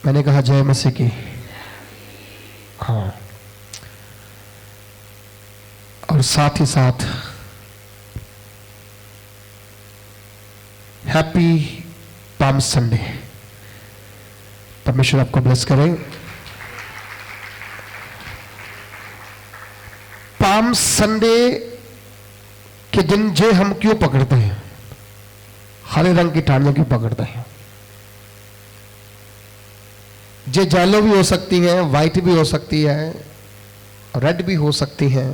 मैंने कहा जय मसीह की। हाँ, और साथ ही साथ हैप्पी पाम संडे। परमेश्वर आपको ब्लेस करे। पाम संडे के दिन जे हम क्यों पकड़ते हैं? हरे रंग की टालियां क्यों पकड़ते हैं? जे येलो भी हो सकती है, व्हाइट भी हो सकती है, रेड भी हो सकती है,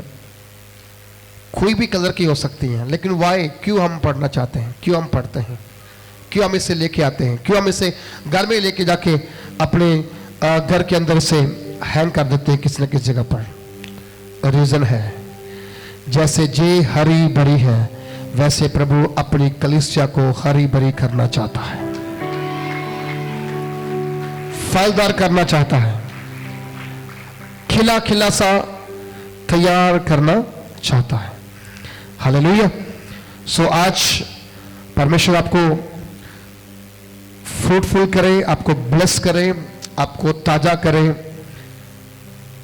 कोई भी कलर की हो सकती है, लेकिन वाई क्यों हम पढ़ना चाहते हैं? क्यों हम पढ़ते हैं? क्यों हम इसे लेके आते हैं? क्यों हम इसे घर में लेके जाके अपने घर के अंदर से हैंग कर देते हैं किसी न किसी जगह पर? रीजन है, जैसे जे हरी भरी है वैसे प्रभु अपनी कलीसिया को हरी भरी करना चाहता है, फलदार करना चाहता है, खिला खिला सा तैयार करना चाहता है। हालेलुया। सो आज परमेश्वर आपको फ्रूटफुल करे, आपको ब्लेस करे, आपको ताजा करे।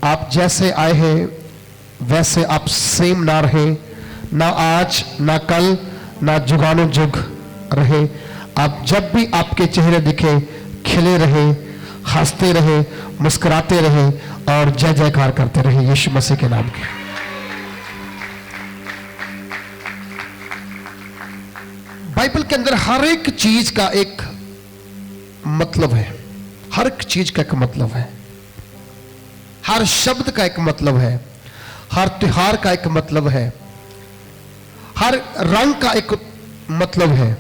आप जैसे आए हैं वैसे आप सेम ना रहे, ना आज ना कल ना जुगानो जुग रहे। आप जब भी आपके चेहरे दिखे खिले रहे, हंसते रहे, मुस्कुराते रहे और जय जयकार करते रहे यीशु मसीह के नाम के। बाइबल के अंदर हर एक चीज का एक मतलब है, हर एक चीज का एक मतलब है, हर शब्द का एक मतलब है, हर त्योहार का एक मतलब है, हर रंग का एक मतलब है,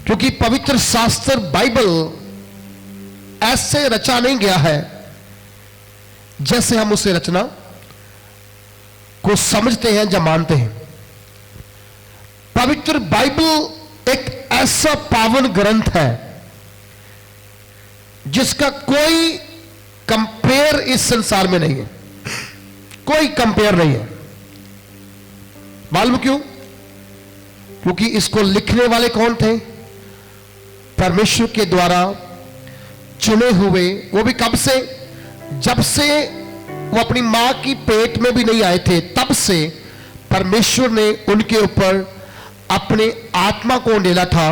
क्योंकि पवित्र शास्त्र बाइबल ऐसे रचा नहीं गया है जैसे हम उसे रचना को समझते हैं या मानते हैं। पवित्र बाइबल एक ऐसा पावन ग्रंथ है जिसका कोई कंपेयर इस संसार में नहीं है, कोई कंपेयर नहीं है। मालूम क्यों? क्योंकि इसको लिखने वाले कौन थे? परमेश्वर के द्वारा चुने हुए। वो भी कब से? जब से वो अपनी मां की पेट में भी नहीं आए थे, तब से परमेश्वर ने उनके ऊपर अपने आत्मा को डाला था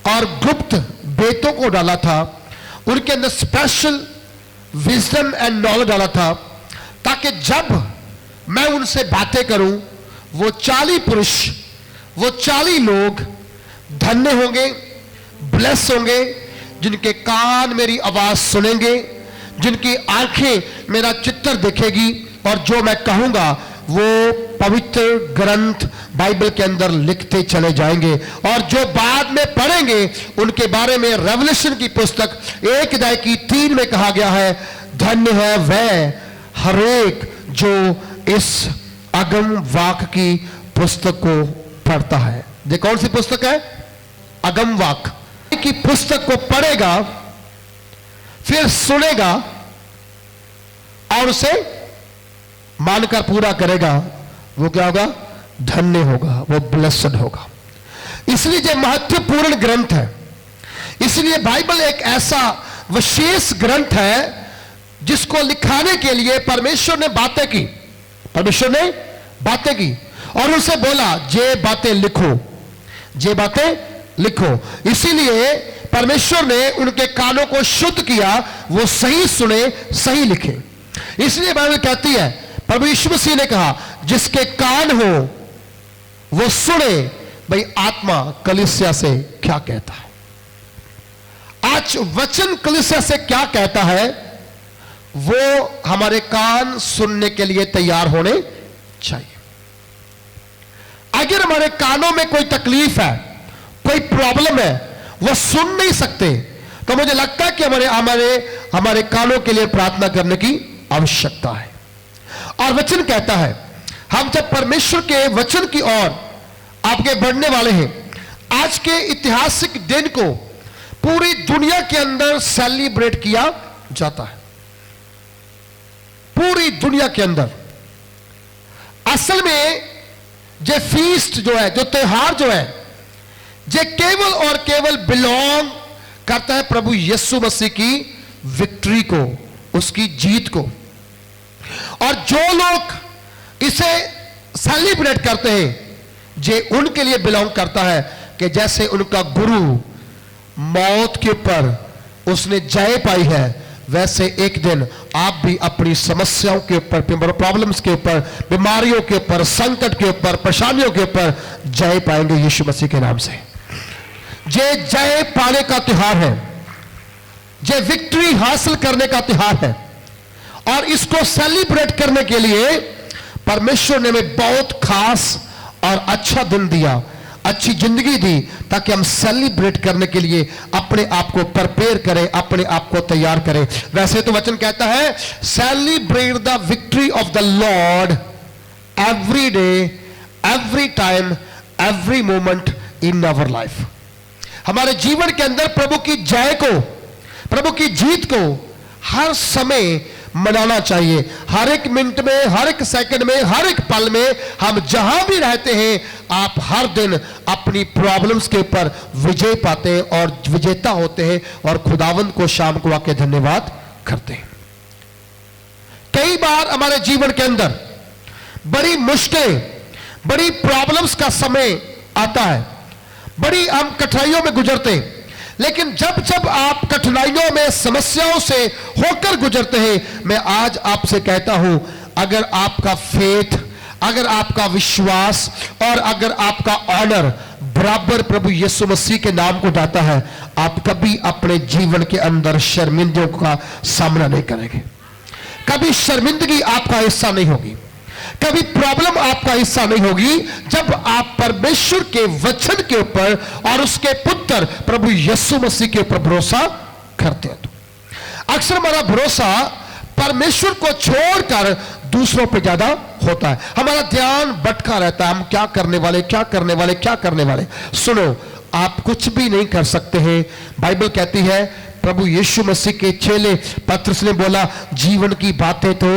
और गुप्त बेतों को डाला था, उनके अंदर स्पेशल विजडम एंड नॉलेज डाला था, ताकि जब मैं उनसे बातें करूं वो 40 पुरुष, वो 40 लोग धन्य होंगे, ब्लेस होंगे, जिनके कान मेरी आवाज सुनेंगे, जिनकी आंखें मेरा चित्र देखेगी, और जो मैं कहूंगा वो पवित्र ग्रंथ बाइबल के अंदर लिखते चले जाएंगे। और जो बाद में पढ़ेंगे उनके बारे में रेवलेशन की पुस्तक 1:3 में कहा गया है, धन्य है वह हरेक जो इस अगम वाक की पुस्तक को पढ़ता है। ये कौन सी पुस्तक है? अगम वाक की पुस्तक को पढ़ेगा, फिर सुनेगा और उसे मानकर पूरा करेगा, वो क्या होगा? धन्य होगा, वो ब्लेस्ड होगा। इसलिए ये महत्वपूर्ण ग्रंथ है। इसलिए बाइबल एक ऐसा विशेष ग्रंथ है जिसको लिखाने के लिए परमेश्वर ने बातें की, परमेश्वर ने बातें की और उनसे बोला ये बातें लिखो, ये बातें लिखो। इसीलिए परमेश्वर ने उनके कानों को शुद्ध किया, वो सही सुने, सही लिखे। इसलिए बाइबल कहती है, प्रभु यीशु मसीह ने कहा जिसके कान हो वो सुने भाई आत्मा कलीसिया से क्या कहता है। आज वचन कलीसिया से क्या कहता है वो हमारे कान सुनने के लिए तैयार होने चाहिए। अगर हमारे कानों में कोई तकलीफ है, कोई प्रॉब्लम है, वो सुन नहीं सकते, तो मुझे लगता है कि हमारे कानों के लिए प्रार्थना करने की आवश्यकता है। और वचन कहता है हम जब परमेश्वर के वचन की ओर आगे बढ़ने वाले हैं, आज के ऐतिहासिक दिन को पूरी दुनिया के अंदर सेलिब्रेट किया जाता है, पूरी दुनिया के अंदर। असल में जो फीस्ट जो है, जो त्योहार जो है, जो केवल और केवल बिलोंग करता है प्रभु यीशु मसीह की विक्ट्री को, उसकी जीत को। और जो लोग इसे सेलिब्रेट करते हैं, जे उनके लिए बिलोंग करता है कि जैसे उनका गुरु मौत के ऊपर उसने जय पाई है, वैसे एक दिन आप भी अपनी समस्याओं के ऊपर, प्रॉब्लम्स के ऊपर, बीमारियों के ऊपर, संकट के ऊपर, परेशानियों के ऊपर जय पाएंगे यीशु मसीह के नाम से। ये जय पाने का त्योहार है, ये विक्ट्री हासिल करने का त्योहार है। और इसको सेलिब्रेट करने के लिए परमेश्वर ने हमें बहुत खास और अच्छा दिन दिया, अच्छी जिंदगी दी, ताकि हम सेलिब्रेट करने के लिए अपने आप को प्रिपेयर करें, अपने आप को तैयार करें। वैसे तो वचन कहता है celebrate the victory of the lord every day, every time, every moment in our life. हमारे जीवन के अंदर प्रभु की जय को, प्रभु की जीत को हर समय मनाना चाहिए। हर एक मिनट में, हर एक सेकंड में, हर एक पल में, हम जहां भी रहते हैं, आप हर दिन अपनी प्रॉब्लम्स के ऊपर विजय पाते हैं और विजेता होते हैं और खुदावंद को शाम को आके धन्यवाद करते हैं। कई बार हमारे जीवन के अंदर बड़ी मुश्किलें, बड़ी प्रॉब्लम्स का समय आता है, बड़ी हम कठिनाइयों में गुजरते हैं। लेकिन जब जब आप कठिनाइयों में, समस्याओं से होकर गुजरते हैं, मैं आज आपसे कहता हूं, अगर आपका फेथ, अगर आपका विश्वास और अगर आपका ऑनर बराबर प्रभु यीशु मसीह के नाम को जाता है, आप कभी अपने जीवन के अंदर शर्मिंदगियों का सामना नहीं करेंगे। कभी शर्मिंदगी आपका हिस्सा नहीं होगी, कभी प्रॉब्लम आपका हिस्सा नहीं होगी, जब आप परमेश्वर के वचन के ऊपर और उसके पुत्र प्रभु यीशु मसीह के ऊपर भरोसा करते हैं। तो अक्सर हमारा भरोसा परमेश्वर को छोड़कर दूसरों पे ज्यादा होता है। हमारा ध्यान भटका रहता है, हम क्या करने वाले, क्या करने वाले, क्या करने वाले। सुनो, आप कुछ भी नहीं कर सकते हैं। बाइबल कहती है, प्रभु यीशु मसीह के चेले पतरस ने बोला, जीवन की बातें तो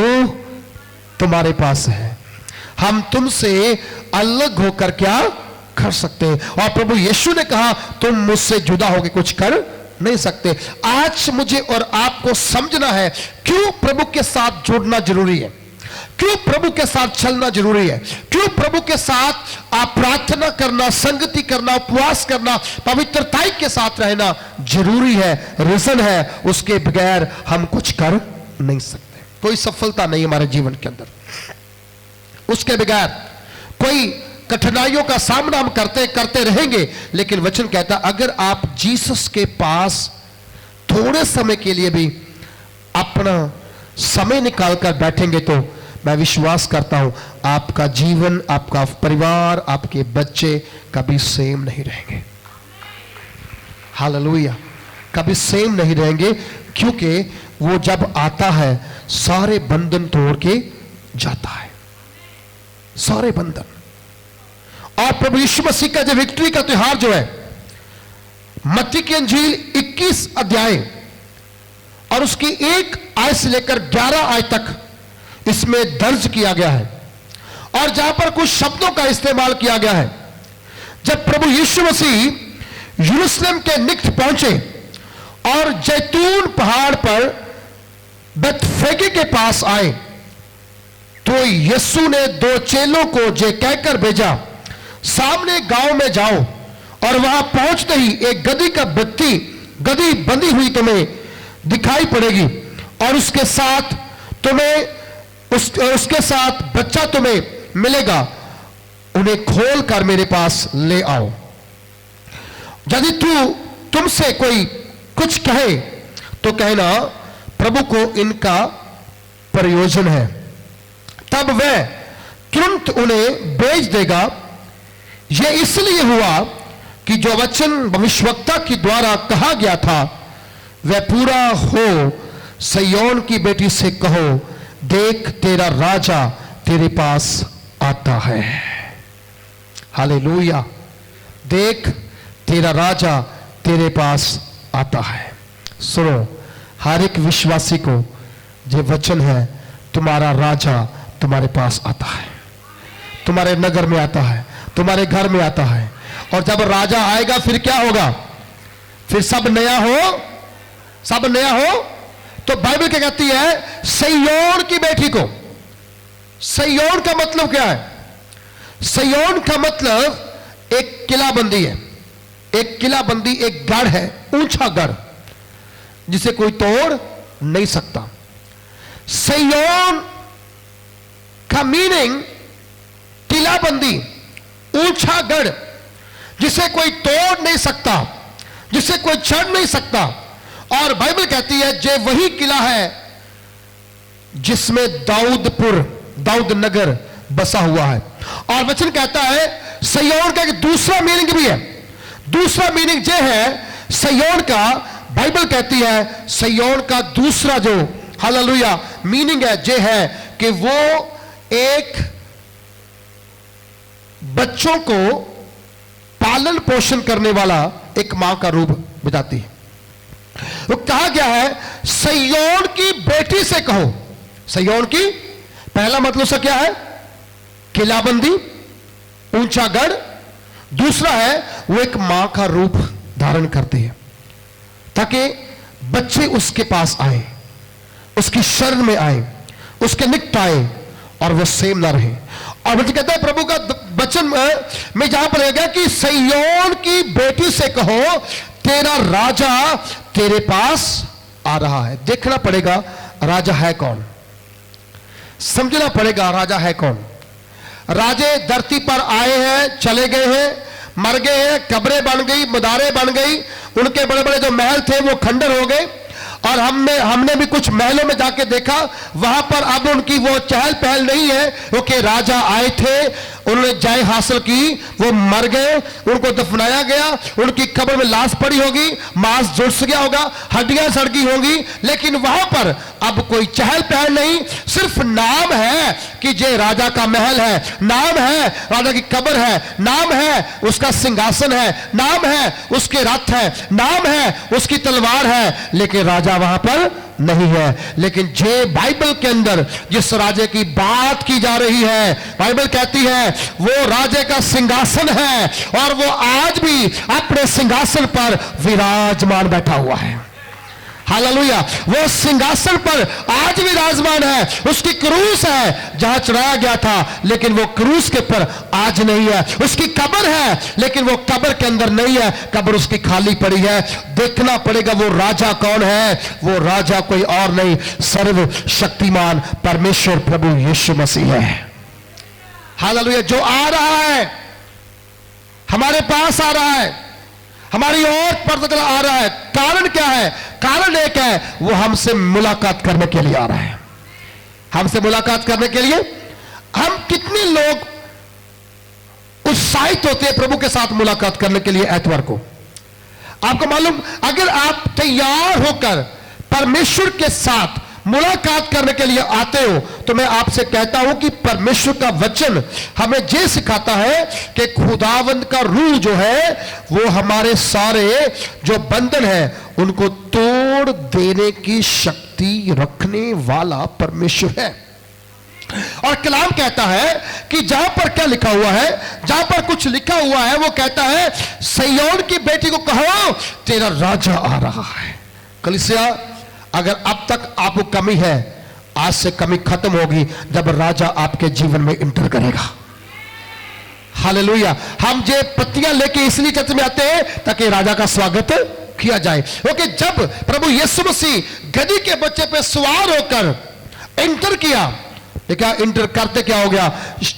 तुम्हारे पास है, हम तुमसे अलग होकर क्या कर सकते हैं। और प्रभु यीशु ने कहा, तुम मुझसे जुदा होकर कुछ कर नहीं सकते। आज मुझे और आपको समझना है क्यों प्रभु के साथ जुड़ना जरूरी है, क्यों प्रभु के साथ चलना जरूरी है, क्यों प्रभु के साथ आप प्रार्थना करना, संगति करना, उपवास करना, पवित्रताई के साथ रहना जरूरी है। रीजन है, उसके बगैर हम कुछ कर नहीं सकते। कोई सफलता नहीं हमारे जीवन के अंदर, उसके बगैर कोई कठिनाइयों का सामना हम करते रहेंगे। लेकिन वचन कहता, अगर आप जीसस के पास थोड़े समय के लिए भी अपना समय निकालकर बैठेंगे, तो मैं विश्वास करता हूं आपका जीवन, आपका परिवार, आपके बच्चे कभी सेम नहीं रहेंगे। हालेलुया, कभी सेम नहीं रहेंगे, क्योंकि वो जब आता है सारे बंधन तोड़ के जाता है, सारे बंधन। और प्रभु यीशु मसीह का जो विक्ट्री का त्योहार जो है, मत्ती की अंजील 21 अध्याय और उसकी 1 आयत से लेकर 11 आयत तक इसमें दर्ज किया गया है। और जहां पर कुछ शब्दों का इस्तेमाल किया गया है। जब प्रभु यीशु मसीह यरूशलेम के निकट पहुंचे और जैतून पहाड़ पर बेथफगे के पास आए, तो यीशु ने 2 चेलों को जे कहकर भेजा, सामने गांव में जाओ और वहां पहुंचते ही एक गधी का व्यक्ति, गधी बंधी हुई तुम्हें दिखाई पड़ेगी और उसके साथ बच्चा तुम्हें मिलेगा, उन्हें खोल कर मेरे पास ले आओ। यदि तुमसे कोई कुछ कहे तो कहना, प्रभु को इनका प्रयोजन है, तब वह तुरंत उन्हें भेज देगा। यह इसलिए हुआ कि जो वचन भविष्यवक्ता के द्वारा कहा गया था वह पूरा हो। सिय्योन की बेटी से कहो, देख तेरा राजा तेरे पास आता है। हालेलुया, देख तेरा राजा तेरे पास आता है। सुनो, हर एक विश्वासी को ये वचन है, तुम्हारा राजा तुम्हारे पास आता है, तुम्हारे नगर में आता है, तुम्हारे घर में आता है। और जब राजा आएगा फिर क्या होगा? फिर सब नया हो, सब नया हो तो बाइबल क्या कहती है? सिय्योन की बेटी को। सिय्योन का मतलब क्या है? सिय्योन का मतलब एक किलाबंदी है, एक किलाबंदी, एक गढ़ है, ऊंचा गढ़ जिसे कोई तोड़ नहीं सकता। सिय्योन का मीनिंग किलाबंदी, ऊंचा गढ़ जिसे कोई तोड़ नहीं सकता, जिसे कोई चढ़ नहीं सकता। और बाइबल कहती है जे वही किला है जिसमें दाऊद नगर बसा हुआ है। और वचन कहता है सिय्योन का एक दूसरा मीनिंग भी है। दूसरा मीनिंग जे है सिय्योन का, बाइबल कहती है सिय्योन का दूसरा जो हालेलुया मीनिंग है जे है कि वो एक बच्चों को पालन पोषण करने वाला एक मां का रूप बताती है। वो कहा गया है सिय्योन की बेटी से कहो। सिय्योन की पहला मतलब से क्या है? किलाबंदी, ऊंचा गढ़। दूसरा है वो एक मां का रूप धारण करती है ताकि बच्चे उसके पास आए, उसकी शरण में आए, उसके निकट आए और वो सेम ना रहे। और मुझे कहता है प्रभु का वचन में जहां पर गया कि सिय्योन की बेटी से कहो तेरा राजा तेरे पास आ रहा है। देखना पड़ेगा राजा है कौन, समझना पड़ेगा राजा है कौन। राजे धरती पर आए हैं, चले गए हैं, मर गए हैं, कब्रें बन गई, मदारें बन गई, उनके बड़े बड़े जो महल थे वो खंडर हो गए। और हमने भी कुछ महलों में जाके देखा, वहां पर अब उनकी वो चहल पहल नहीं है। क्योंकि राजा आए थे, उन्होंने जय हासिल की, वो मर गए, उनको दफनाया गया, उनकी कब्र में लाश पड़ी होगी, मांस जुड़ गया होगा, हड्डियां सड़ गई होंगी, लेकिन वहां पर अब कोई चहल पहल नहीं। सिर्फ नाम है कि ये राजा का महल है, नाम है राजा की कब्र है, नाम है उसका सिंहासन है, नाम है उसके रथ है, नाम है उसकी तलवार है, लेकिन राजा वहां पर नहीं है। लेकिन जे बाइबल के अंदर जिस राजे की बात की जा रही है, बाइबल कहती है वो राजे का सिंहासन है और वो आज भी अपने सिंहासन पर विराजमान बैठा हुआ है। हालेलुया। वो सिंहासन पर आज भी विराजमान है। उसकी क्रूस है जहां चढ़ाया गया था, लेकिन वो क्रूस के पर आज नहीं है। उसकी कब्र है, लेकिन वो कब्र के अंदर नहीं है, कब्र उसकी खाली पड़ी है। देखना पड़ेगा वो राजा कौन है। वो राजा कोई और नहीं, सर्वशक्तिमान परमेश्वर प्रभु यीशु मसीह है। हालेलुया। जो आ रहा है, हमारे पास आ रहा है, हमारी ओर पर आ रहा है। कारण क्या है? कारण एक है, वो हमसे मुलाकात करने के लिए आ रहा है। हमसे मुलाकात करने के लिए हम कितने लोग उत्साहित होते हैं प्रभु के साथ मुलाकात करने के लिए एतवार को। आपको मालूम, अगर आप तैयार होकर परमेश्वर के साथ मुलाकात करने के लिए आते हो, तो मैं आपसे कहता हूं कि परमेश्वर का वचन हमें ये सिखाता है कि खुदावंद का रूह जो है वो हमारे सारे जो बंधन है उनको तोड़ देने की शक्ति रखने वाला परमेश्वर है। और कलाम कहता है कि जहां पर क्या लिखा हुआ है, जहां पर कुछ लिखा हुआ है, वो कहता है सिय्योन की बेटी को कहो तेरा राजा आ रहा है। कलीसिया, अगर अब तक आपको कमी है, आज से कमी खत्म होगी जब राजा आपके जीवन में इंटर करेगा। हालेलुया। हम ये पत्तियां लेके इसलिए चर्च में आते हैं ताकि राजा का स्वागत किया जाए। क्योंकि जब प्रभु यीशु मसीह गधी के बच्चे पे सवार होकर इंटर किया, क्या इंटर करते क्या हो गया?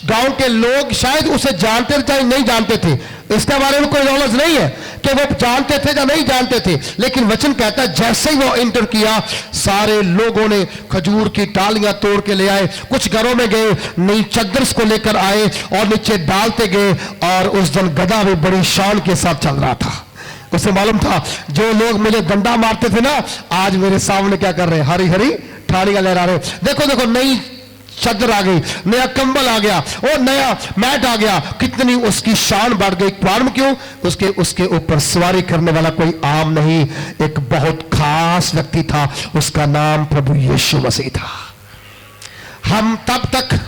गांव के लोग शायद उसे जानते थे नहीं जानते थे, इसके बारे में कोई नॉलेज नहीं है कि वो जानते थे या नहीं जानते थे। लेकिन वचन कहता है जैसे ही वो इंटर किया, सारे लोगों ने खजूर की टालियां तोड़ के ले आए, कुछ घरों में गए, नई चद्दर को लेकर आए और नीचे डालते गए। और उस दिन गधा भी बड़ी शान के साथ चल रहा था। उसे मालूम था जो लोग मुझे डंडा मारते थे ना, आज मेरे सामने क्या कर रहे हैं? हरी हरी ठाड़ियां लहरा रहे। देखो देखो, नई चादर आ गई, नया कंबल आ गया, और नया मैट आ गया। कितनी उसकी शान बढ़ गई। कारण क्यों? उसके ऊपर सवारी करने वाला कोई आम नहीं, एक बहुत खास व्यक्ति था, उसका नाम प्रभु यीशु मसीह था। हम तब तक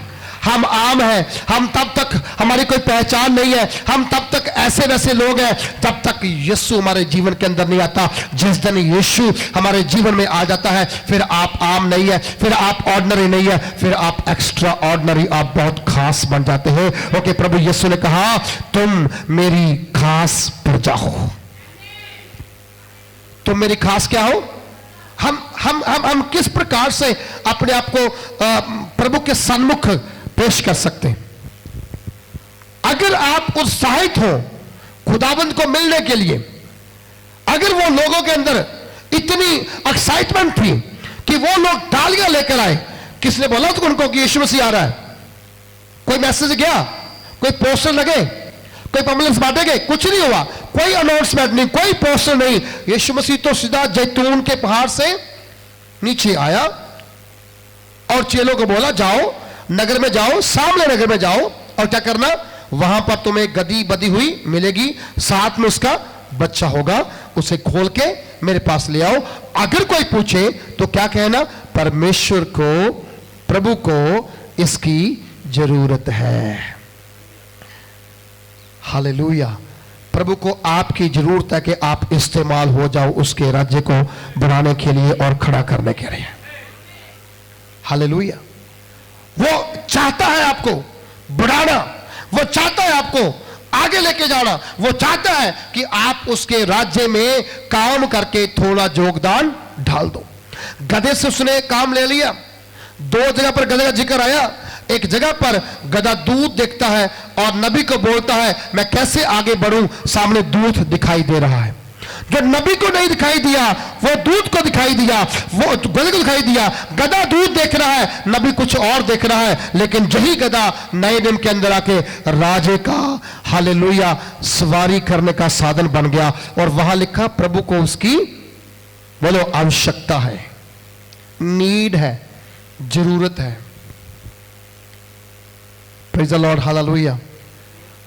हम आम हैं, हम तब तक हमारी कोई पहचान नहीं है, हम तब तक ऐसे वैसे लोग हैं जब तक यीशु हमारे जीवन के अंदर नहीं आता। जिस दिन यीशु हमारे जीवन में आ जाता है, फिर आप आम नहीं है, फिर आप ऑर्डिनरी नहीं है, फिर आप एक्स्ट्रा ऑर्डिनरी, आप बहुत खास बन जाते हैं। ओके, प्रभु यीशु ने कहा तुम मेरी खास प्रजा हो। तुम मेरी खास क्या हो? हम किस प्रकार से अपने आप को प्रभु के सन्मुख पेश कर सकते हैं? अगर आप उत्साहित हो खुदाबंद को मिलने के लिए, अगर वो लोगों के अंदर इतनी एक्साइटमेंट थी कि वो लोग तालियां लेकर आए, किसने बोला तो उनको कि यीशु मसीह आ रहा है? कोई मैसेज गया, कोई पोस्टर लगे, कोई पम्पलेट्स बांटे गए? कुछ नहीं हुआ, कोई अनाउंसमेंट नहीं, कोई पोस्टर नहीं। यीशु मसीह तो सीधा जैतून के पहाड़ से नीचे आया और चेलों को बोला जाओ नगर में, जाओ सामने नगर में जाओ, और क्या करना, वहां पर तुम्हें गदी बदी हुई मिलेगी, साथ में उसका बच्चा होगा, उसे खोल के मेरे पास ले आओ। अगर कोई पूछे तो क्या कहना? परमेश्वर को, प्रभु को इसकी जरूरत है। हालेलुया। प्रभु को आपकी जरूरत है कि आप इस्तेमाल हो जाओ उसके राज्य को बढ़ाने के लिए और खड़ा करने के लिए। हालेलुया। वो चाहता है आपको बढ़ाना, वो चाहता है आपको आगे लेके जाना, वो चाहता है कि आप उसके राज्य में काम करके थोड़ा योगदान डाल दो। गधे से उसने काम ले लिया। दो जगह पर गधे का जिक्र आया। एक जगह पर गधा दूध देखता है और नबी को बोलता है मैं कैसे आगे बढ़ूं, सामने दूध दिखाई दे रहा है। जो नबी को नहीं दिखाई दिया वो दूध को दिखाई दिया, वो गधे को दिखाई दिया। गधा दूध देख रहा है, नबी कुछ और देख रहा है। लेकिन यही गधा नए नियम के अंदर आके राजे का, हालेलुया, सवारी करने का साधन बन गया। और वहां लिखा प्रभु को उसकी, बोलो, आवश्यकता है, नीड है, जरूरत है। Praise the Lord, hallelujah.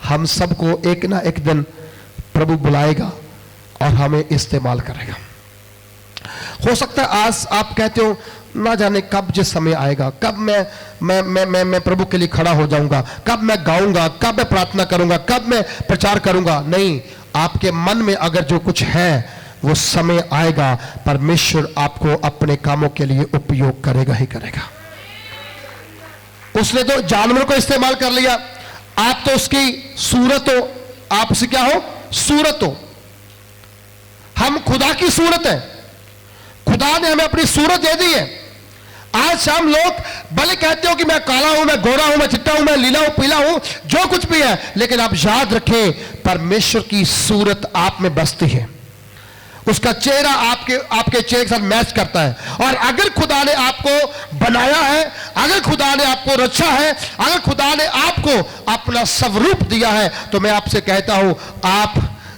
हम सबको एक ना एक दिन प्रभु बुलाएगा और हमें इस्तेमाल करेगा। हो सकता है आज आप कहते हो ना जाने कब जिस समय आएगा, कब मैं प्रभु के लिए खड़ा हो जाऊंगा, कब मैं गाऊंगा, कब मैं प्रार्थना करूंगा, कब मैं प्रचार करूंगा। नहीं, आपके मन में अगर जो कुछ है वो समय आएगा, परमेश्वर आपको अपने कामों के लिए उपयोग करेगा ही करेगा। उसने तो जानवर को इस्तेमाल कर लिया, आप तो उसकी सूरत हो, आप उसकी क्या हो? सूरत हो। हम खुदा की सूरत है, खुदा ने हमें अपनी सूरत दे दी है। आज हम लोग भले कहते हो कि मैं काला हूं, मैं गोरा हूं, मैं चिट्टा हूं, मैं लीला हूं, पीला हूं, जो कुछ भी है, लेकिन आप याद रखें परमेश्वर की सूरत आप में बसती है। उसका चेहरा आपके चेहरे के साथ मैच करता है। और अगर खुदा ने आपको बनाया है, अगर खुदा ने आपको रचा है, अगर खुदा ने आपको अपना स्वरूप दिया है, तो मैं आपसे कहता हूं आप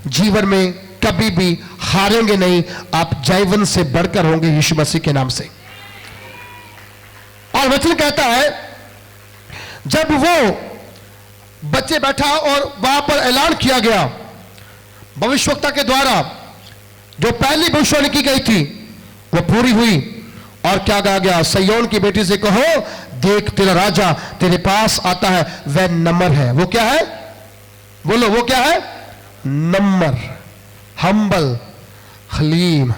जीवन में कभी भी हारेंगे नहीं, आप जीवन से बढ़कर होंगे यीशु मसीह के नाम से। और वचन कहता है जब वो बच्चे बैठा और वहां पर ऐलान किया गया भविष्यवक्ता के द्वारा, जो पहली भविष्यवाणी की गई थी वो पूरी हुई। और क्या कहा गया? सिय्योन की बेटी से कहो देख तेरा राजा तेरे पास आता है, वह नम्र है। वो क्या है? बोलो, वो क्या है? नम्र, हम्बल, हलीम,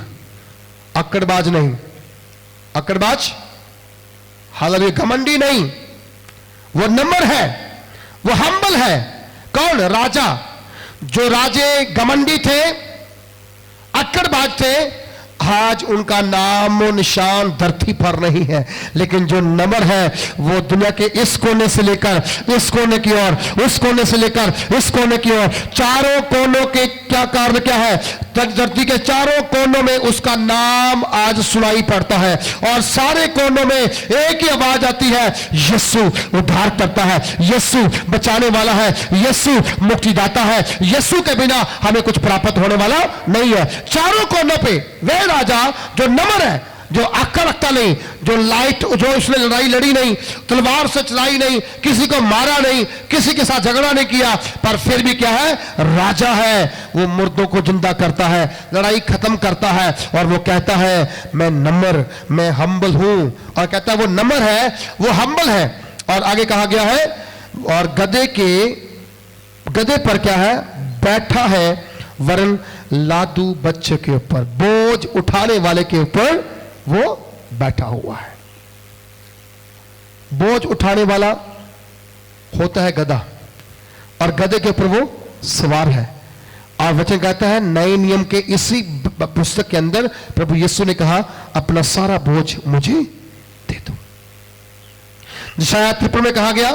अकड़बाज नहीं, अकड़बाज, हालांकि घमंडी नहीं, वो नम्र है, वो हम्बल है। कौन? राजा। जो राजे घमंडी थे, अक्कड़बाज थे, आज उनका नाम और निशान धरती पर नहीं है। लेकिन जो नम्र है वो दुनिया के इस कोने से लेकर इस कोने की ओर, उस कोने से लेकर इस कोने की ओर, चारों कोनों के क्या कारण क्या है? धरती के चारों कोनों में उसका नाम आज सुनाई पड़ता है। और सारे कोनों में एक ही आवाज आती है, यीशु उद्धार करता है, यीशु बचाने वाला है, यीशु मुक्तिदाता है, यीशु के बिना हमें कुछ प्राप्त होने वाला नहीं है। चारों कोनों पे वह राजा जो नम्र है, जो अक्ल रखता नहीं, जो लाइट, जो उसने लड़ाई लड़ी नहीं, तलवार से चलाई नहीं, किसी को मारा नहीं, किसी के साथ झगड़ा नहीं किया, पर फिर भी क्या है? राजा है। वो मुर्दों को जिंदा करता है, लड़ाई खत्म करता है। और वो कहता है मैं नम्र, मैं हम्बल हूं। और कहता है वो नम्र है, वो हम्बल है। और आगे कहा गया है, और गधे पर क्या है, बैठा है, वरन लादू बच्चे के ऊपर, बोझ उठाने वाले के ऊपर वो बैठा हुआ है। बोझ उठाने वाला होता है गधा, और गधे के ऊपर वो सवार है। और वचन कहता है नए नियम के इसी पुस्तक के अंदर प्रभु यीशु ने कहा, अपना सारा बोझ मुझे दे दो। शायद 53 में कहा गया,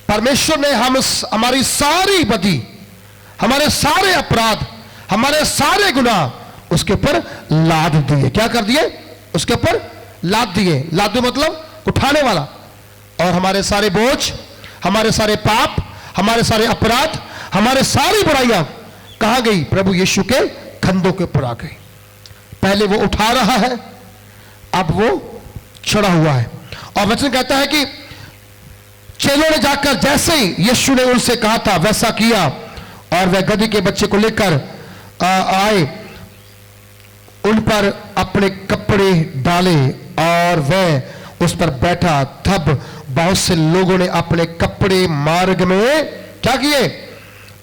परमेश्वर ने हमारी सारी बदी, हमारे सारे अपराध, हमारे सारे गुनाह उसके ऊपर लाद दिए। क्या कर दिए? उसके ऊपर लाद दिए। लादू मतलब उठाने वाला। और हमारे सारे बोझ, हमारे सारे पाप, हमारे सारे अपराध, हमारे सारी बुराइयां कहां गई? प्रभु यीशु के कंधों के ऊपर आ गई। पहले वो उठा रहा है, अब वो चढ़ा हुआ है। और वचन कहता है कि चेलों ने जाकर जैसे ही यीशु ने उनसे कहा था वैसा किया, और वह गधी के बच्चे को लेकर आए, उन पर अपने कपड़े डाले और वह उस पर बैठा। तब बहुत से लोगों ने अपने कपड़े मार्ग में क्या किए?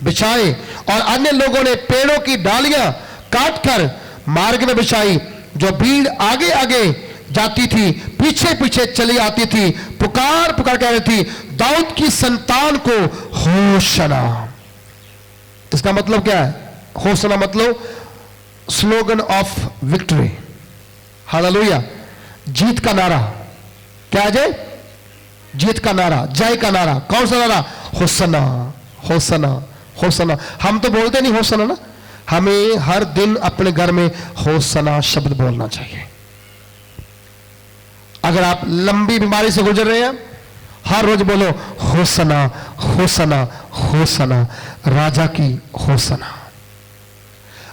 बिछाए, और अन्य लोगों ने पेड़ों की डालियां काटकर मार्ग में बिछाई। जो भीड़ आगे आगे जाती थी, पीछे पीछे चली आती थी, पुकार पुकार कह रही थी, दाऊद की संतान को होशना। इसका मतलब क्या है? होशना मतलब स्लोगन ऑफ विक्ट्री, हालेलुया, जीत का नारा। क्या है? जीत का नारा, जय का नारा। कौन सा नारा? Hoshana, Hoshana, Hoshana. हम तो बोलते नहीं होशना ना, हमें हर दिन अपने घर में होशना शब्द बोलना चाहिए। अगर आप लंबी बीमारी से गुजर रहे हैं, हर रोज बोलो होशना, होशना, होशना, राजा की होशना।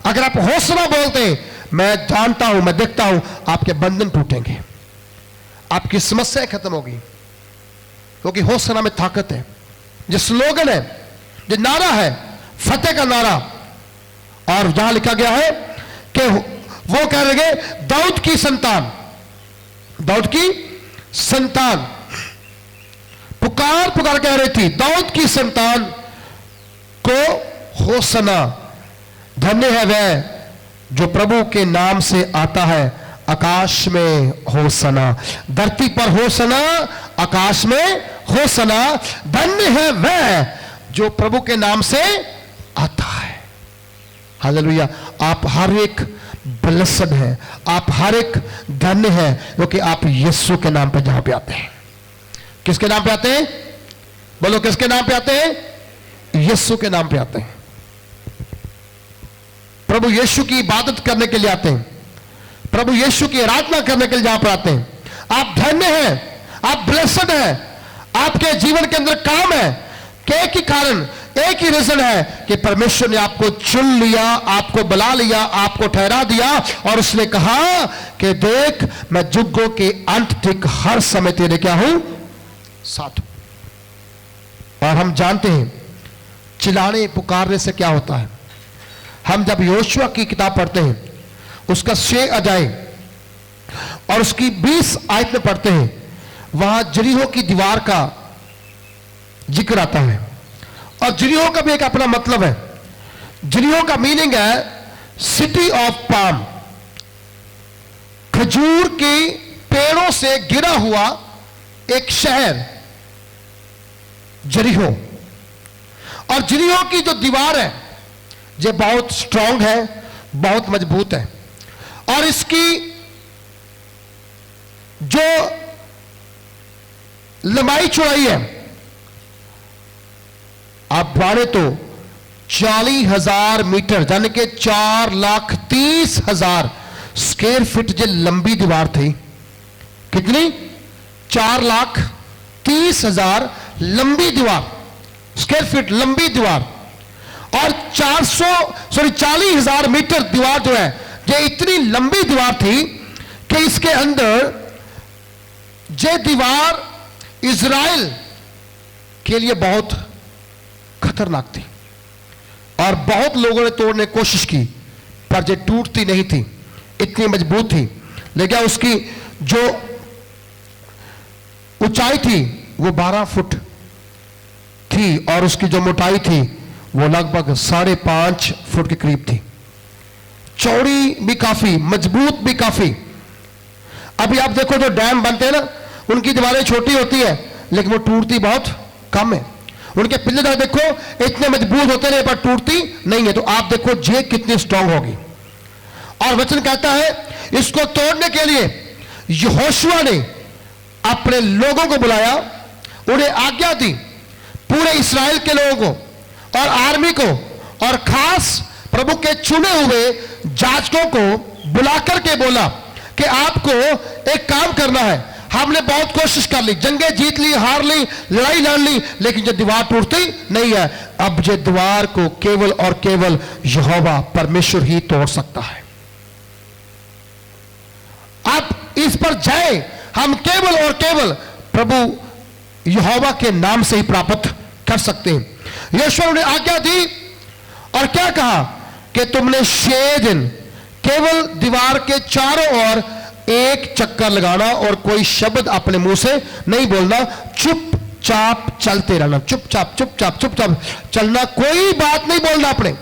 अगर आप होशना बोलते, मैं जानता हूं, मैं देखता हूं, आपके बंधन टूटेंगे, आपकी समस्याएं खत्म होगी, क्योंकि होशना में ताकत है। जो स्लोगन है, जो नारा है, फतेह का नारा। और जहां लिखा गया है कि वो कह रहे दाऊद की संतान, दाऊद की संतान पुकार पुकार कह रही थी, दाऊद की संतान को होशना। धन्य है वह जो प्रभु के नाम से आता है, आकाश में होशना, धरती पर होशना, आकाश में होशना। धन्य है वह जो प्रभु के नाम से आता है। हालेलुया। आप हर एक ब्लेस्ड है, आप हर एक धन्य है, क्योंकि आप यीशु के नाम पे जहां पे आते हैं। किसके नाम पे आते हैं? बोलो, किसके नाम पे आते हैं? यीशु के नाम पे आते हैं। प्रभु यीशु की इबादत करने के लिए आते हैं, प्रभु यीशु की आराधना करने के लिए जहां पर आते हैं। आप धन्य हैं, आप ब्लेस्ड हैं, आपके जीवन के अंदर काम है। एक ही कारण, एक ही रीजन है कि परमेश्वर ने आपको चुन लिया, आपको बुला लिया, आपको ठहरा दिया, और उसने कहा कि देख, मैं युगों के अंत तक हर समय तेरे क्या हूं? साथ हूं। और हम जानते हैं चिल्लाने पुकारने से क्या होता है। हम जब योशुआ की किताब पढ़ते हैं, उसका 6 अध्याय और उसकी 20 आयत में पढ़ते हैं, वहां जरीहो की दीवार का जिक्र आता है। और जरीहो का भी एक अपना मतलब है। जरीहो का मीनिंग है सिटी ऑफ पाम, खजूर के पेड़ों से गिरा हुआ एक शहर जरीहो। और जरीहो की जो दीवार है ये बहुत स्ट्रांग है, बहुत मजबूत है। और इसकी जो लंबाई चौड़ाई है, आप माने तो 40,000 मीटर, यानी कि 4,30,000 स्क्वायर फीट जो लंबी दीवार थी। कितनी? 4,30,000 लंबी दीवार, स्क्वायर फीट लंबी दीवार। और 40,000 मीटर दीवार जो है, ये इतनी लंबी दीवार थी कि इसके अंदर ये दीवार इजराइल के लिए बहुत खतरनाक थी। और बहुत लोगों ने तोड़ने की कोशिश की, पर ये टूटती नहीं थी, इतनी मजबूत थी। लेकिन उसकी जो ऊंचाई थी वो 12 फुट थी और उसकी जो मोटाई थी वो लगभग 5.5 फुट के करीब थी। चौड़ी भी काफी, मजबूत भी काफी। अभी आप देखो जो डैम बनते हैं ना, उनकी दीवारें छोटी होती है लेकिन वो टूटती बहुत कम है। उनके पिल्लेदार देखो इतने मजबूत होते हैं पर टूटती नहीं है। तो आप देखो जे कितनी स्ट्रांग होगी। और वचन कहता है इसको तोड़ने के लिए यहोशुआ ने अपने लोगों को बुलाया, उन्हें आज्ञा दी, पूरे इस्राएल के लोगों को और आर्मी को और खास प्रभु के चुने हुए जाजकों को बुलाकर के बोला कि आपको एक काम करना है। हमने बहुत कोशिश कर ली, जंगें जीत ली, हार ली, लड़ाई लड़ ली, लेकिन ये दीवार टूटती नहीं है। अब ये दीवार को केवल और केवल यहोवा परमेश्वर ही तोड़ सकता है। आप इस पर जाए, हम केवल और केवल प्रभु यहोवा के नाम से ही प्राप्त कर सकते हैं। यहोशुआ ने आज्ञा दी और क्या कहा कि तुमने 6 दिन केवल दीवार के चारों ओर एक चक्कर लगाना और कोई शब्द अपने मुंह से नहीं बोलना, चुपचाप चलते रहना, चुपचाप चुपचाप चुपचाप चलना, कोई बात नहीं बोलना, अपने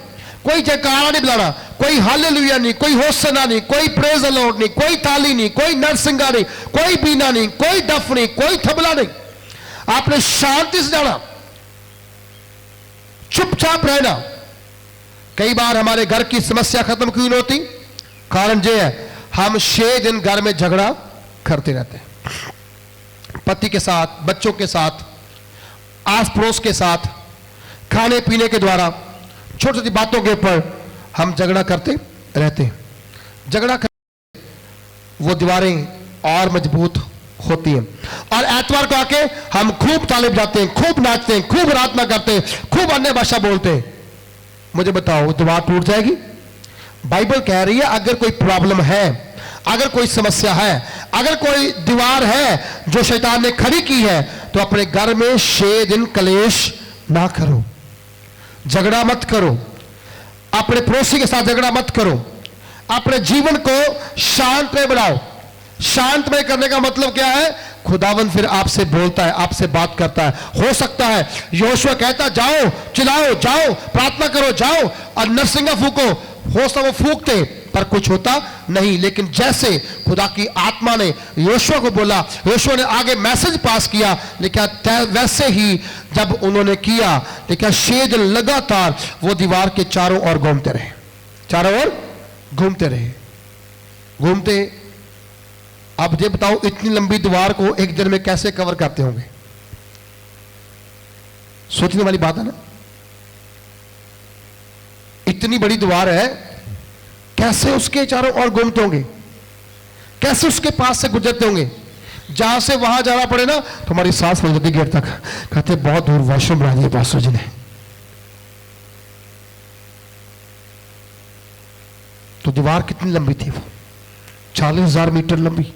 कोई जयकारा नहीं बुलाना, कोई हालेलुया नहीं, कोई होसना नहीं, कोई प्रेज द लॉर्ड नहीं, कोई ताली नहीं, कोई नरसिंगा नहीं, कोई बीना नहीं, कोई डफ नहीं, कोई तबला नहीं। आपने शांति से जाना, चुपचाप रहना। कई बार हमारे घर की समस्या खत्म क्यों नहीं होती? कारण यह है हम 6 दिन घर में झगड़ा करते रहते हैं, पति के साथ, बच्चों के साथ, आस पड़ोस के साथ, खाने पीने के द्वारा छोटी छोटी बातों के ऊपर हम झगड़ा करते रहते हैं। झगड़ा करते वो दीवारें और मजबूत होती हैं। और एतवार को आके हम खूब ताली बजाते हैं, खूब नाचते हैं, खूब आराधना करते हैं, खूब अन्य भाषा बोलते हैं। मुझे बताओ दीवार टूट जाएगी? बाइबल कह रही है अगर कोई प्रॉब्लम है, अगर कोई समस्या है, अगर कोई दीवार है जो शैतान ने खड़ी की है, तो अपने घर में 6 दिन कलेश ना करो, झगड़ा मत करो, अपने पड़ोसी के साथ झगड़ा मत करो, अपने जीवन को शांतमय बनाओ। शांतमय करने का मतलब क्या है? खुदावंद फिर आपसे बोलता है, आपसे बात करता है। हो सकता है यहोशुआ कहता जाओ, चिल्लाओ, जाओ, प्रार्थना करो, जाओ और नरसिंगा फूको, हो सकता वो फूकते पर कुछ होता नहीं। लेकिन जैसे खुदा की आत्मा ने यहोशुआ को बोला, यहोशुआ ने आगे मैसेज पास किया, लेकिन वैसे ही जब उन्होंने किया, लेकिन 6 दिन लगातार वो दीवार के चारों ओर घूमते रहे, चारों ओर घूमते रहे, घूमते। अब ये बताओ इतनी लंबी दीवार को एक दिन में कैसे कवर करते होंगे? सोचने वाली बात है ना। इतनी बड़ी दीवार है, कैसे उसके चारों ओर घूमते होंगे, कैसे उसके पास से गुजरते होंगे? जहां से वहां जाना पड़े ना तो हमारी सांस फूल जाती गेट तक। कहते बहुत दूर वॉशरूम बना दिया पास्टर जी ने। तो दीवार कितनी लंबी थी? वो 40,000 मीटर लंबी।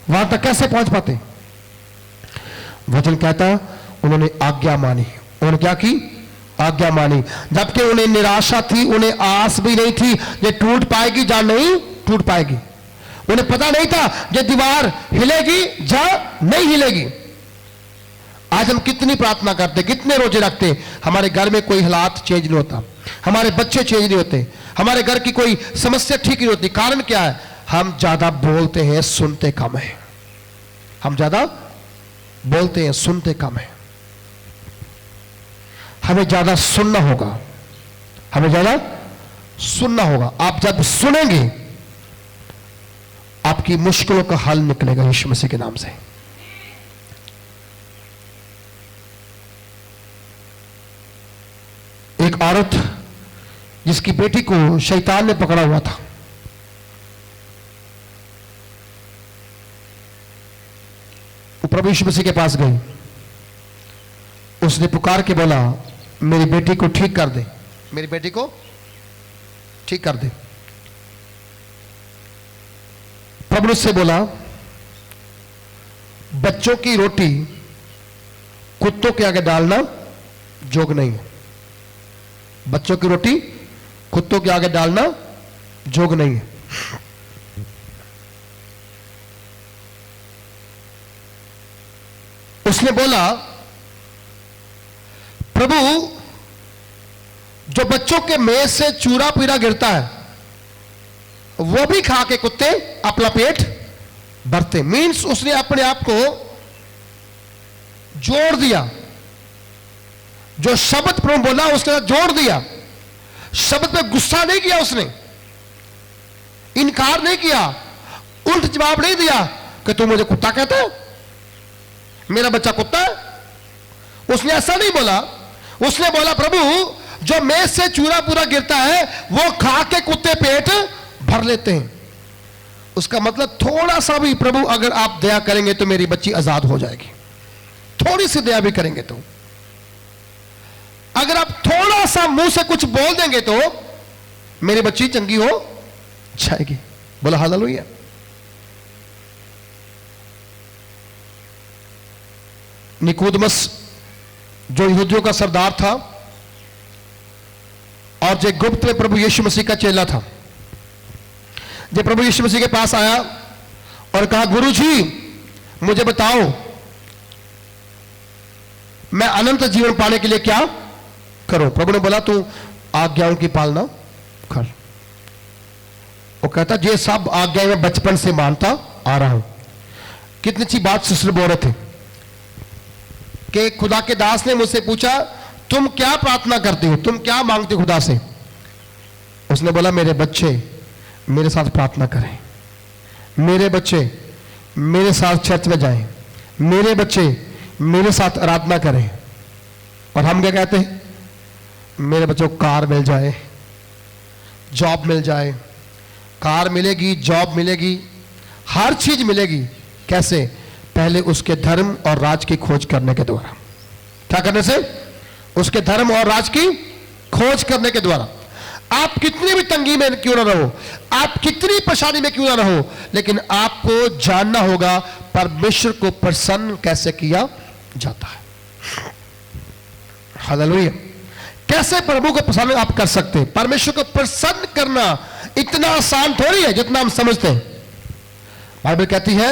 वहां तक कैसे पहुंच पाते? वचन कहता उन्होंने आज्ञा मानी। उन्होंने क्या की? आज्ञा मानी। जबकि उन्हें निराशा थी, उन्हें आस भी नहीं थी ये टूट पाएगी या नहीं टूट पाएगी। उन्हें पता नहीं था ये दीवार हिलेगी या नहीं हिलेगी। आज हम कितनी प्रार्थना करते, कितने रोजे रखते, हमारे घर में कोई हालात चेंज नहीं होता, हमारे बच्चे चेंज नहीं होते, हमारे घर की कोई समस्या ठीक नहीं होती। कारण क्या है? हम ज्यादा बोलते हैं, सुनते कम है। हम ज्यादा बोलते हैं, सुनते कम है। हमें ज्यादा सुनना होगा, हमें ज्यादा सुनना होगा। आप जब सुनेंगे आपकी मुश्किलों का हल निकलेगा यीशु मसीह के नाम से। एक औरत जिसकी बेटी को शैतान ने पकड़ा हुआ था, वो प्रभु यीशु मसीह के पास गई। उसने पुकार के बोला मेरी बेटी को ठीक कर दे, मेरी बेटी को ठीक कर दे। प्रभु ने उससे बोला बच्चों की रोटी कुत्तों के आगे डालना जोग नहीं है। बच्चों की रोटी कुत्तों के आगे डालना जोग नहीं है। उसने बोला, प्रभु जो बच्चों के मेज से चूरा पीरा गिरता है वो भी खा के कुत्ते अपना पेट भरते। मीन्स उसने अपने आप को जोड़ दिया, जो शब्द प्रभु बोला उसके साथ जोड़ दिया। शब्द पे गुस्सा नहीं किया, उसने इनकार नहीं किया, उल्ट जवाब नहीं दिया कि तू मुझे कुत्ता कहता है, मेरा बच्चा कुत्ता है। उसने ऐसा नहीं बोला। उसने बोला, प्रभु जो मेज से चूरा पूरा गिरता है वो खा के कुत्ते पेट भर लेते हैं। उसका मतलब थोड़ा सा भी प्रभु अगर आप दया करेंगे तो मेरी बच्ची आजाद हो जाएगी। थोड़ी सी दया भी करेंगे तो, अगर आप थोड़ा सा मुंह से कुछ बोल देंगे तो मेरी बच्ची चंगी हो जाएगी। बोला हालेलुया। निकोदेमस जो यहूदियों का सरदार था और जो गुप्त में प्रभु यीशु मसीह का चेला था, जब प्रभु यीशु मसीह के पास आया और कहा, गुरु जी मुझे बताओ मैं अनंत जीवन पाने के लिए क्या करूं। प्रभु ने बोला, तू आज्ञाओं की पालना कर। वो कहता, ये सब आज्ञाएं मैं बचपन से मानता आ रहा हूं। कितनी अच्छी बात सिस्टर बोल रहे थे कि खुदा के दास ने मुझसे पूछा, तुम क्या प्रार्थना करते हो, तुम क्या मांगते हो खुदा से। उसने बोला, मेरे बच्चे मेरे साथ प्रार्थना करें, मेरे बच्चे मेरे साथ चर्च में जाएं, मेरे बच्चे मेरे साथ आराधना करें। और हम क्या कहते हैं, मेरे बच्चों को कार मिल जाए, जॉब मिल जाए। कार मिलेगी, जॉब मिलेगी, हर चीज मिलेगी। कैसे? पहले उसके धर्म और राज की खोज करने के द्वारा। क्या करने से? उसके धर्म और राज की खोज करने के द्वारा। आप कितनी भी तंगी में क्यों ना रहो, आप कितनी परेशानी में क्यों ना रहो, लेकिन आपको जानना होगा परमेश्वर को प्रसन्न कैसे किया जाता है। हालेलुया। कैसे प्रभु को प्रसन्न आप कर सकते हैं। परमेश्वर को प्रसन्न करना इतना आसान थोड़ी है जितना हम समझते हैं। बाइबल कहती है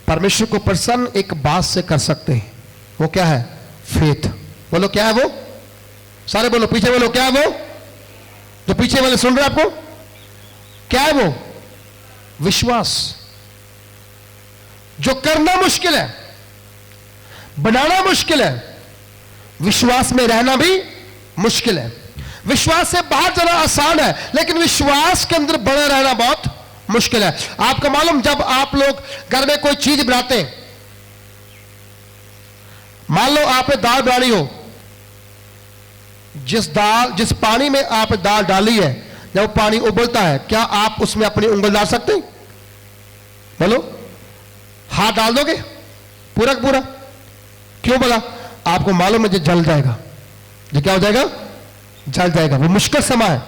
परमेश्वर को प्रसन्न एक बात से कर सकते हैं। वो क्या है? फेथ। बोलो क्या है वो? सारे बोलो, पीछे बोलो क्या है वो? जो पीछे वाले सुन रहे हैं आपको, क्या है वो? विश्वास। जो करना मुश्किल है, बनाना मुश्किल है, विश्वास में रहना भी मुश्किल है। विश्वास से बाहर जाना आसान है, लेकिन विश्वास के अंदर बने रहना बहुत मुश्किल है। आपको मालूम, जब आप लोग घर में कोई चीज बनाते हैं, मान लो आपने दाल बनानी हो, जिस पानी में आप दाल डाली है, जब वो पानी उबलता है, क्या आप उसमें अपनी उंगल डाल सकते हैं? बोलो, हाथ डाल दोगे पूरा का पूरा? क्यों बोला? आपको मालूम है, जल जाएगा। ये क्या हो जाएगा? जल जाएगा। वो मुश्किल समय है।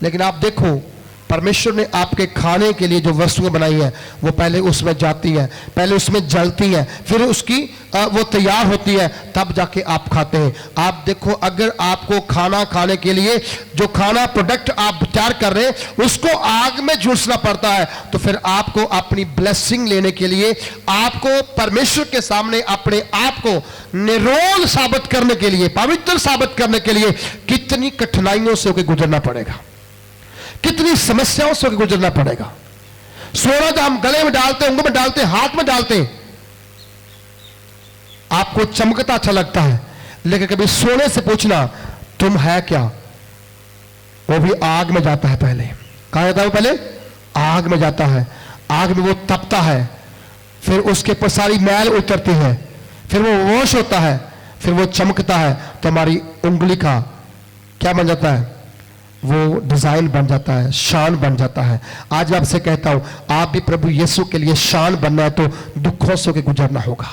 लेकिन आप देखो, परमेश्वर ने आपके खाने के लिए जो वस्तुएं बनाई है, वो पहले उसमें जाती है, पहले उसमें जलती है, फिर उसकी वो तैयार होती है, तब जाके आप खाते हैं। आप देखो, अगर आपको खाना खाने के लिए जो खाना प्रोडक्ट आप तैयार कर रहे हैं, उसको आग में झुलसना पड़ता है, तो फिर आपको अपनी ब्लेसिंग लेने के लिए, आपको परमेश्वर के सामने अपने आप को निरोल साबित करने के लिए, पवित्र साबित करने के लिए कितनी कठिनाइयों से होकर गुजरना पड़ेगा, कितनी समस्याओं से गुजरना पड़ेगा। सोना जो हम गले में डालते, उंगली में डालते, हाथ में डालते, आपको चमकता अच्छा लगता है, लेकिन कभी सोने से पूछना तुम है क्या, वो भी आग में जाता है। पहले कहां जाता है? पहले आग में जाता है। आग में वो तपता है, फिर उसके ऊपर सारी मैल उतरती है, फिर वो वॉश होता है, फिर वो चमकता है, तो हमारी उंगली का क्या बन जाता है? वो डिजाइन बन जाता है, शान बन जाता है। आज मैं आपसे कहता हूं, आप भी प्रभु यीशु के लिए शान बनना है तो दुखों से गुजरना होगा,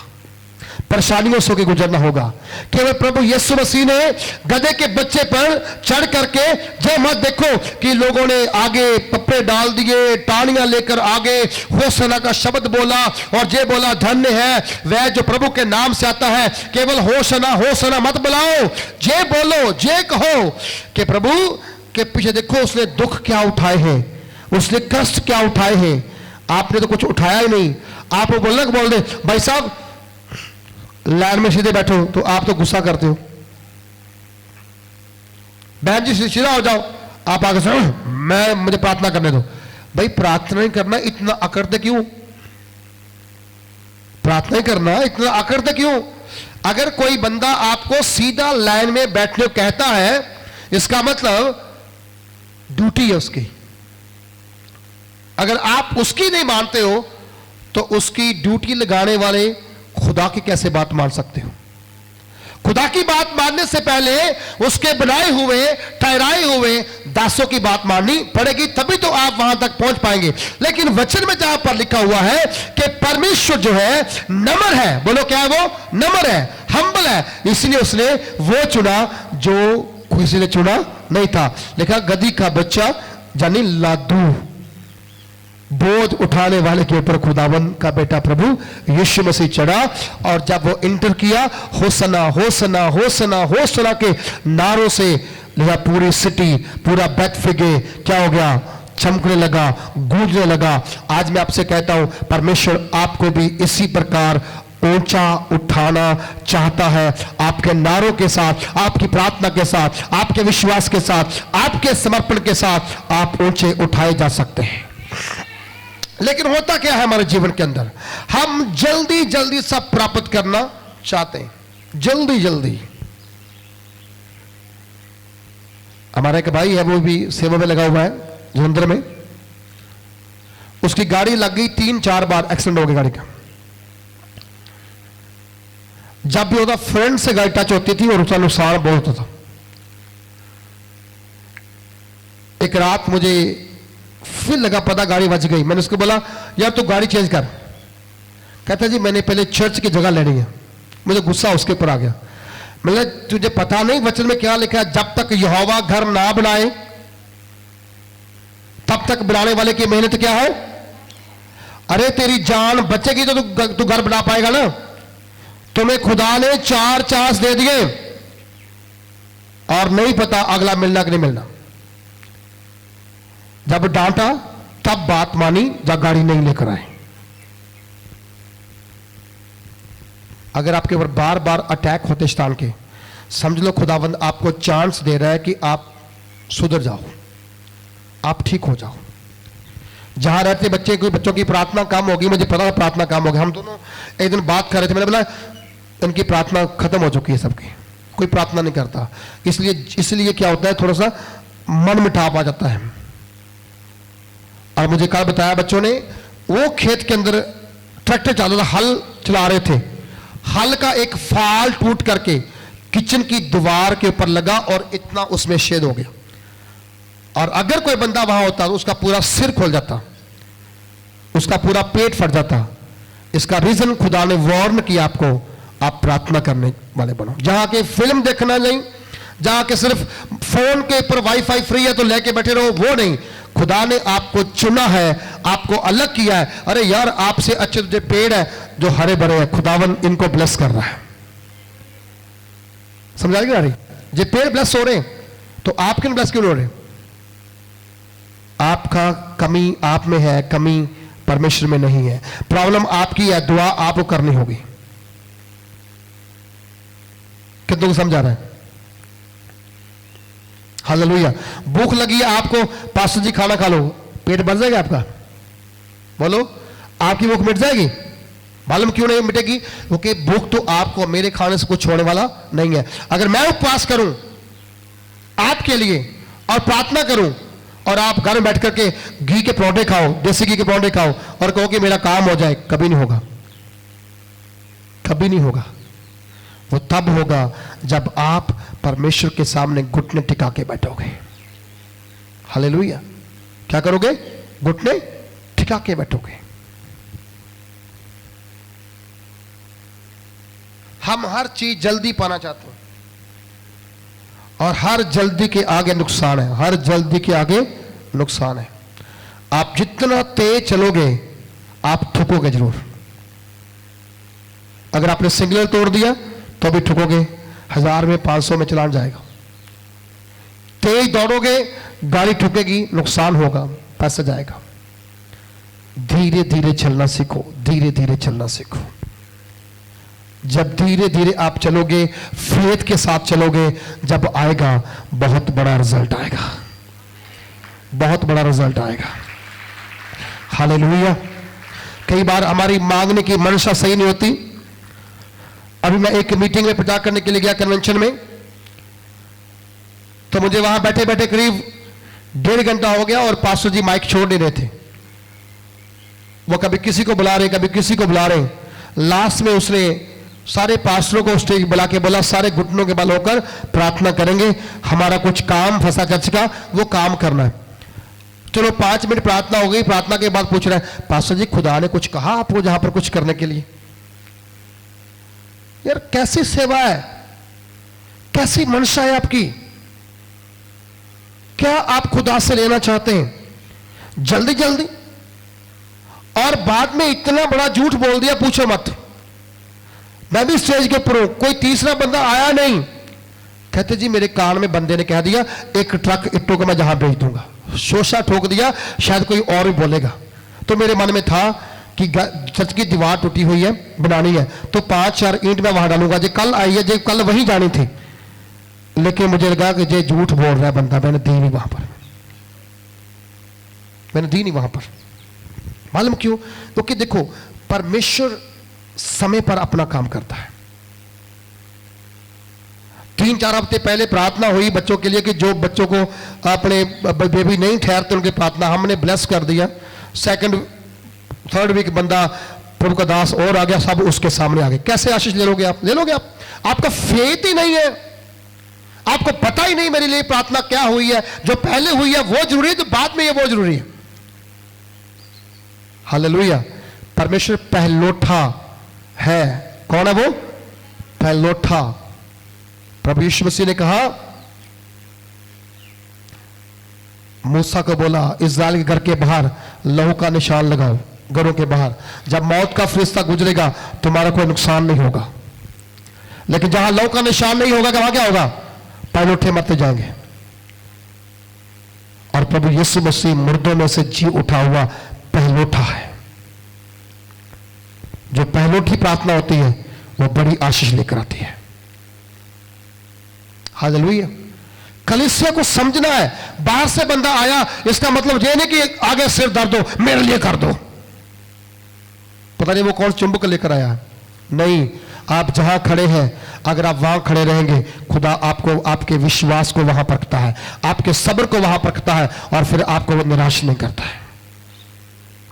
परेशानियों से गुजरना होगा। केवल प्रभु यीशु मसीह ने गधे के बच्चे पर चढ़ करके, जो मत देखो कि लोगों ने आगे पप्पे डाल दिए, टानियां लेकर आगे होसना का शब्द बोला और ये बोला, धन्य है वह जो प्रभु के नाम से आता है। केवल होसना होसना मत बुलाओ, जे बोलो, जे कहो कि प्रभु के पीछे देखो उसने दुख क्या उठाए हैं, उसने कष्ट क्या उठाए हैं। आपने तो कुछ उठाया ही नहीं। आप बोल दे, भाई साहब लाइन में सीधे बैठो तो आप तो गुस्सा करते हो। बहन जी सीधा हो जाओ, आप आगे सुनो, मुझे प्रार्थना करने दो। भाई प्रार्थना ही करना इतना अकड़ते क्यों? प्रार्थना ही करना इतना अकड़ते क्यों? अगर कोई बंदा आपको सीधा लाइन में बैठने को कहता है, इसका मतलब ड्यूटी है उसकी। अगर आप उसकी नहीं मानते हो तो उसकी ड्यूटी लगाने वाले खुदा की कैसे बात मान सकते हो? खुदा की बात मानने से पहले उसके बनाए हुए ठहराए हुए दासों की बात माननी पड़ेगी, तभी तो आप वहां तक पहुंच पाएंगे। लेकिन वचन में जहां पर लिखा हुआ है कि परमेश्वर जो है नम्र है, बोलो क्या है? वो नम्र है, हम्बल है, इसलिए उसने वो चुना जो किसी ने चुना नहीं था। लिखा गधी का बच्चा यानी लादू, बोझ उठाने वाले के ऊपर खुदावन का बेटा प्रभु यीशु मसीह चढ़ा। और जब वो इंटर किया, होसना होसना होसना होसना के नारों से पूरी सिटी, पूरा बेथफगे क्या हो गया? चमकने लगा, गूंजने लगा। आज मैं आपसे कहता हूं, परमेश्वर आपको भी इसी प्रकार ऊंचा उठाना चाहता है। आपके नारों के साथ, आपकी प्रार्थना के साथ, आपके विश्वास के साथ, आपके समर्पण के साथ आप ऊंचे उठाए जा सकते हैं। लेकिन होता क्या है हमारे जीवन के अंदर? हम जल्दी जल्दी सब प्राप्त करना चाहते हैं, जल्दी जल्दी। हमारा एक भाई है, वो भी सेवा में लगा हुआ है जलंधर में। उसकी गाड़ी लग गई, 3-4 बार एक्सीडेंट हो गया गाड़ी का। जब भी होता फ्रेंड से गाड़ी टच होती थी और उसका नुकसान बहुत होता था। एक रात मुझे फिर लगा पता गाड़ी बच गई। मैंने उसको बोला यार तू गाड़ी चेंज कर। कहता जी मैंने पहले चर्च की जगह लेनी है। मुझे गुस्सा उसके ऊपर आ गया। मैंने तुझे पता नहीं वचन में क्या लिखा है? जब तक यहोवा घर ना बनाए तब तक बनाने वाले की मेहनत क्या है? अरे तेरी जान बचेगी तो तू घर बना पाएगा ना। तुम्हें खुदा ने 4 चांस दे दिए और नहीं पता अगला मिलना कि नहीं मिलना। जब डांटा तब बात मानी, जब गाड़ी नहीं लेकर आए। अगर आपके ऊपर बार बार अटैक होते शैतान के, समझ लो खुदावंद आपको चांस दे रहा है कि आप सुधर जाओ, आप ठीक हो जाओ। जहां रहते बच्चे, कोई बच्चों की प्रार्थना कम होगी, मुझे पता था प्रार्थना कम होगी। हम दोनों एक दिन बात कर रहे थे, मैंने बोला इनकी प्रार्थना खत्म हो चुकी है, सबकी कोई प्रार्थना नहीं करता। इसलिए क्या होता है, थोड़ा सा मन मिठाप आ जाता है। और मुझे कल बताया बच्चों ने, वो खेत के अंदर ट्रैक्टर चल रहा था, हल चला रहे थे, हल का एक फाल टूट करके किचन की दीवार के ऊपर लगा और इतना उसमें छेद हो गया। और अगर कोई बंदा वहां होता तो उसका पूरा सिर खोल जाता, उसका पूरा पेट फट जाता। इसका रीजन खुदा ने वार्न किया आपको, आप प्रार्थना करने वाले बनो। जहां के फिल्म देखना नहीं, जहां के सिर्फ फोन के ऊपर वाईफाई फ्री है तो लेके बैठे रहो, वो नहीं। खुदा ने आपको चुना है, आपको अलग किया है। अरे यार आपसे अच्छे तुझे पेड़ है जो हरे भरे हैं, खुदावन इनको ब्लेस कर रहा है। समझा रही? जो पेड़ ब्लेस हो रहे हैं तो आप क्यों ब्लेस क्यों हो रहे? आपका कमी आप में है, कमी परमेश्वर में नहीं है। प्रॉब्लम आपकी है, दुआ आपको करनी होगी। कितनों को समझा रहा है? हालेलुया। भूख लगी है आपको, पास्टर जी खाना खा लो, पेट भर जाएगा आपका? बोलो, आपकी भूख मिट जाएगी? मालूम क्यों नहीं मिटेगी? क्योंकि भूख तो आपको मेरे खाने से कुछ छोड़ने वाला नहीं है। अगर मैं उपवास करूं आपके लिए और प्रार्थना करूं और आप घर में बैठ करके घी के परोठे खाओ, देसी घी के परोठे खाओ और कहो कि मेरा काम हो जाए, कभी नहीं होगा, कभी नहीं होगा। वो तब होगा जब आप परमेश्वर के सामने घुटने टिका के बैठोगे। हालेलुया। क्या करोगे? घुटने टिका के बैठोगे। हम हर चीज जल्दी पाना चाहते हैं और हर जल्दी के आगे नुकसान है, हर जल्दी के आगे नुकसान है। आप जितना तेज चलोगे आप ठुकोगे जरूर। अगर आपने सिग्नल तोड़ दिया तो भी ठुकोगे, 1000 में 500 में चलान जाएगा। तेज दौड़ोगे गाड़ी ठुकेगी, नुकसान होगा, पैसा जाएगा। धीरे धीरे चलना सीखो, धीरे धीरे चलना सीखो। जब धीरे धीरे आप चलोगे, फेथ के साथ चलोगे, जब आएगा बहुत बड़ा रिजल्ट आएगा, बहुत बड़ा रिजल्ट आएगा। हालेलुया। कई बार हमारी मांगने की मंशा सही नहीं होती। अभी मैं एक मीटिंग में प्रचार करने के लिए गया कन्वेंशन में, तो मुझे वहां बैठे बैठे करीब 1.5 घंटा हो गया और पास्टर जी माइक छोड़ नहीं रहे थे। वो कभी किसी को बुला रहे, कभी किसी को बुला रहे। लास्ट में उसने सारे पास्टरों को स्टेज बुला के बोला, सारे घुटनों के बल होकर प्रार्थना करेंगे, हमारा कुछ काम फंसा चर्च का, वो काम करना है। चलो 5 मिनट प्रार्थना हो गई। प्रार्थना के बाद पूछ रहा है, पास्टर जी खुदा ने कुछ कहा आपको जहां पर कुछ करने के लिए? यार कैसी सेवा है, कैसी मंशा है आपकी? क्या आप खुदा से लेना चाहते हैं जल्दी जल्दी, और बाद में इतना बड़ा झूठ बोल दिया, पूछो मत। मैं भी स्टेज के ऊपर हूं, कोई तीसरा बंदा आया नहीं। कहते जी मेरे कान में बंदे ने कह दिया, एक ट्रक इट्टों को मैं जहां भेज दूंगा। शोशा ठोक दिया, शायद कोई और भी बोलेगा। तो मेरे मन में था कि चर्च की दीवार टूटी हुई है, बनानी है, तो 5-4 ईंट मैं वहां डालूंगा। जो कल आई है, जो कल वहीं जानी थी, लेकिन मुझे लगा कि जो झूठ बोल रहा है बंदा, मैंने दी नहीं वहां पर, मैंने दी नहीं वहां पर। मालूम क्यों? क्योंकि देखो परमेश्वर समय पर अपना काम करता है। 3-4 हफ्ते पहले प्रार्थना हुई बच्चों के लिए कि जो बच्चों को अपने बेबी नहीं ठहरते उनकी प्रार्थना हमने ब्लेस कर दिया। 2-3 वीक बंदा प्रभु का दास और आ गया, सब उसके सामने आ गए। कैसे आशीष ले लोगे आप? ले लोगे आप? आपका फेथ ही नहीं है, आपको पता ही नहीं मेरे लिए प्रार्थना क्या हुई है। जो पहले हुई है वो जरूरी है, जो बाद में है वो जरूरी है। हालेलुया। परमेश्वर पहलोठा है। कौन है वो? पहलोठा। प्रभु यीशु मसीह ने कहा, मूसा को बोला इस्राएल के घर के बाहर लहू का निशान लगाओ, घरों के बाहर, जब मौत का फरिश्ता गुजरेगा तुम्हारा कोई नुकसान नहीं होगा। लेकिन जहां लहू का निशान नहीं होगा, वहां क्या होगा? पहलोठे मरते जाएंगे। और प्रभु यीशु मसीह मुर्दों में से जी उठा हुआ पहलोठा है। जो पहलोठी प्रार्थना होती है वो बड़ी आशीष लेकर आती है। हालेलुया। कलीसिया को समझना है, बाहर से बंदा आया इसका मतलब ये नहीं कि आगे सिर दर्द हो मेरे लिए कर दो। पता नहीं वो कौन चुंबक लेकर आया। नहीं, आप जहां खड़े हैं, अगर आप वहां खड़े रहेंगे, खुदा आपको, आपके विश्वास को वहां परखता है, आपके सब्र को वहां परखता है, और फिर आपको वो निराश नहीं करता है।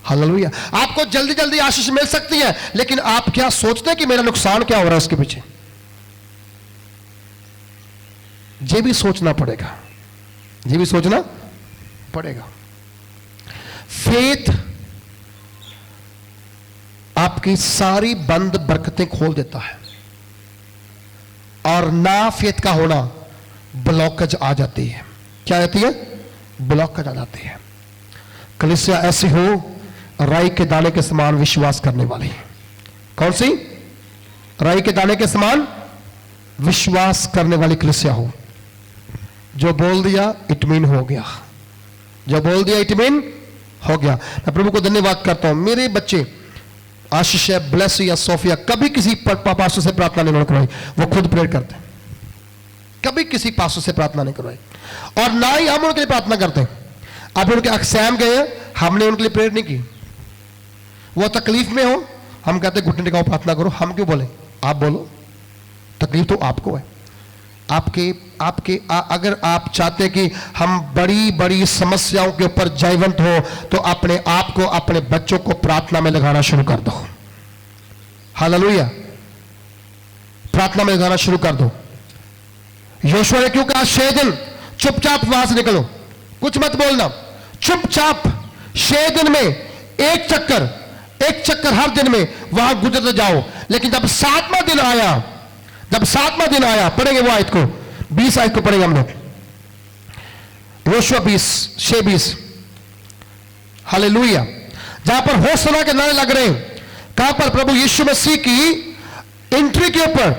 हालेलुया। आपको जल्दी जल्दी आशीष मिल सकती है, लेकिन आप क्या सोचते हैं कि मेरा नुकसान क्या हो रहा है उसके पीछे? ये भी सोचना पड़ेगा, ये भी सोचना पड़ेगा। फेथ आपकी सारी बंद बरकतें खोल देता है, और ना फेथ का होना ब्लॉकेज आ जाती है। क्या आती है? ब्लॉकेज आ जाती है। कलीसिया ऐसी हो, राई के दाने के समान विश्वास करने वाली। कौन सी? राई के दाने के समान विश्वास करने वाली कलीसिया हो। जो बोल दिया इटमीन हो गया, जो बोल दिया इटमीन हो गया। मैं प्रभु को धन्यवाद करता हूं। मेरे बच्चे आशीष है, ब्लेस या सोफिया कभी किसी पास्टर से प्रार्थना नहीं करवाई, वो खुद प्रेयर करते हैं। कभी किसी पास्टर से प्रार्थना नहीं करवाई, और ना ही हम उनके लिए प्रार्थना करते हैं। अभी उनके अक्सैम गए, हमने उनके लिए प्रेयर नहीं की। वो तकलीफ में हो, हम कहते घुटने टिकाओ प्रार्थना करो। हम क्यों बोले? आप बोलो, तकलीफ तो आपको है। अगर आप चाहते कि हम बड़ी बड़ी समस्याओं के ऊपर जयवंत हो, तो अपने आप को, अपने बच्चों को प्रार्थना में लगाना शुरू कर दो। हालेलुया। प्रार्थना में लगाना शुरू कर दो। यहोशू ने क्यों कहा 6 दिन चुपचाप वहां से निकलो, कुछ मत बोलना, चुपचाप 6 दिन में एक चक्कर हर दिन में वहां गुजरते जाओ। लेकिन जब 7वां दिन आया, पढ़ेंगे वो आयत को, 20 आयत को पढ़ेंगे हम लोग, यहोशू 6:20। हालेलुया। जहां पर होशना के नारे लग रहे हैं, कहां पर? प्रभु यीशु मसीह की एंट्री के ऊपर।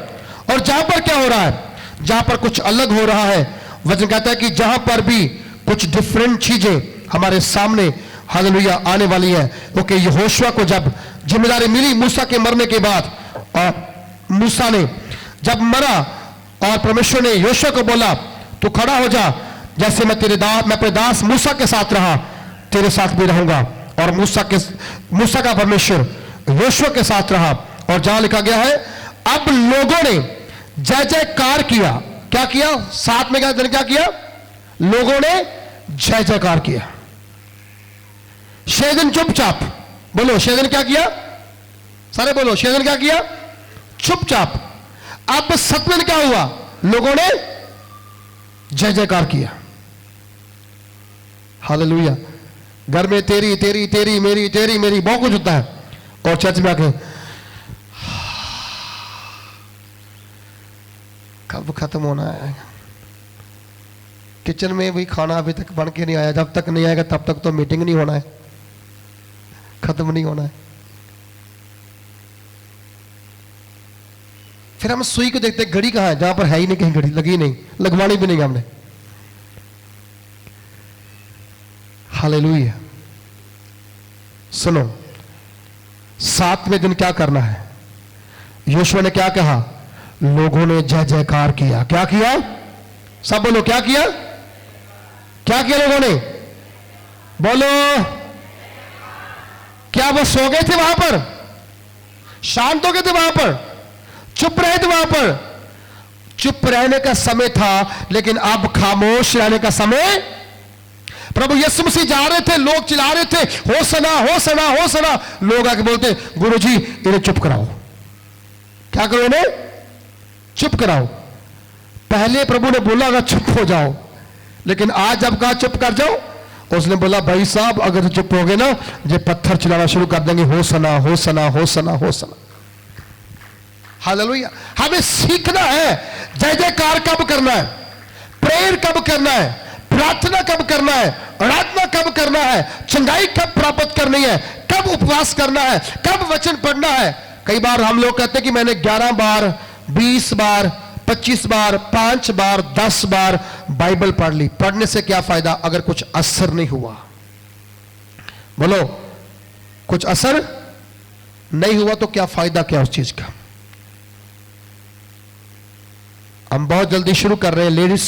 और जहां पर क्या हो रहा है? जहां पर कुछ अलग हो रहा है। वचन कहता है कि जहां पर भी कुछ डिफरेंट चीजें हमारे सामने, हालेलुया, आने वाली है। क्योंकि यहोशू को जब जिम्मेदारी मिली मूसा के मरने के बाद, और मूसा ने जब मरा और परमेश्वर ने यहोशू को बोला तू खड़ा हो जा, जैसे मैं अपने दास मूसा के साथ रहा तेरे साथ भी रहूंगा। और मूसा का परमेश्वर यहोशू के साथ रहा। और जहां लिखा गया है अब लोगों ने जय जयकार किया। क्या किया? साथ में क्या किया? लोगों ने जय जयकार किया। 6 दिन चुपचाप। बोलो 6 दिन क्या किया? सारे बोलो 6 दिन क्या किया? चुपचाप। अब 7वें दिन क्या हुआ? लोगों ने जय जयकार किया। हालेलुया। घर में तेरी तेरी तेरी मेरी तेरी मेरी बहुत कुछ होता है, और चर्च में आके कब खत्म होना है? किचन में भी खाना अभी तक बन के नहीं आया, जब तक नहीं आएगा तब तक तो मीटिंग नहीं होना है, खत्म नहीं होना है। फिर हम सुई को देखते घड़ी कहां है, जहां पर है ही नहीं, कहीं घड़ी लगी नहीं, लगवानी भी नहीं हमने। हालेलुया। सुनो, 7वें दिन क्या करना है? यहोशू ने क्या कहा? लोगों ने जय जयकार किया। क्या किया? सब बोलो क्या किया? क्या किया लोगों ने? बोलो। क्या वो सो गए थे वहां पर? शांत हो गए थे वहां पर? चुप रहे थे वहां पर? चुप रहने का समय था, लेकिन अब खामोश रहने का समय। प्रभु यीशु मसीह जा रहे थे, लोग चिल्ला रहे थे होसना होसना होसना। लोग आके बोलते गुरुजी इन्हें चुप कराओ। क्या करो? इन्हें चुप कराओ। पहले प्रभु ने बोला अगर चुप हो जाओ, लेकिन आज जब कहा चुप कर जाओ, उसने बोला भाई साहब अगर चुप हो गए ना, ये पत्थर चलाना शुरू कर देंगे, होसना होसना होसना होसना। हालेलुया। हमें सीखना है जय जयकार कब करना है, प्रेयर कब करना है, प्रार्थना कब करना है, आराधना कब करना है, चंगाई कब प्राप्त करनी है, कब उपवास करना है, कब वचन पढ़ना है। कई बार हम लोग कहते हैं कि मैंने 11 बार 20 बार 25 बार 5 बार 10 बार बाइबल पढ़ ली। पढ़ने से क्या फायदा अगर कुछ असर नहीं हुआ? बोलो कुछ असर नहीं हुआ तो क्या फायदा, क्या उस चीज का? हम बहुत जल्दी शुरू कर रहे हैं लेडीज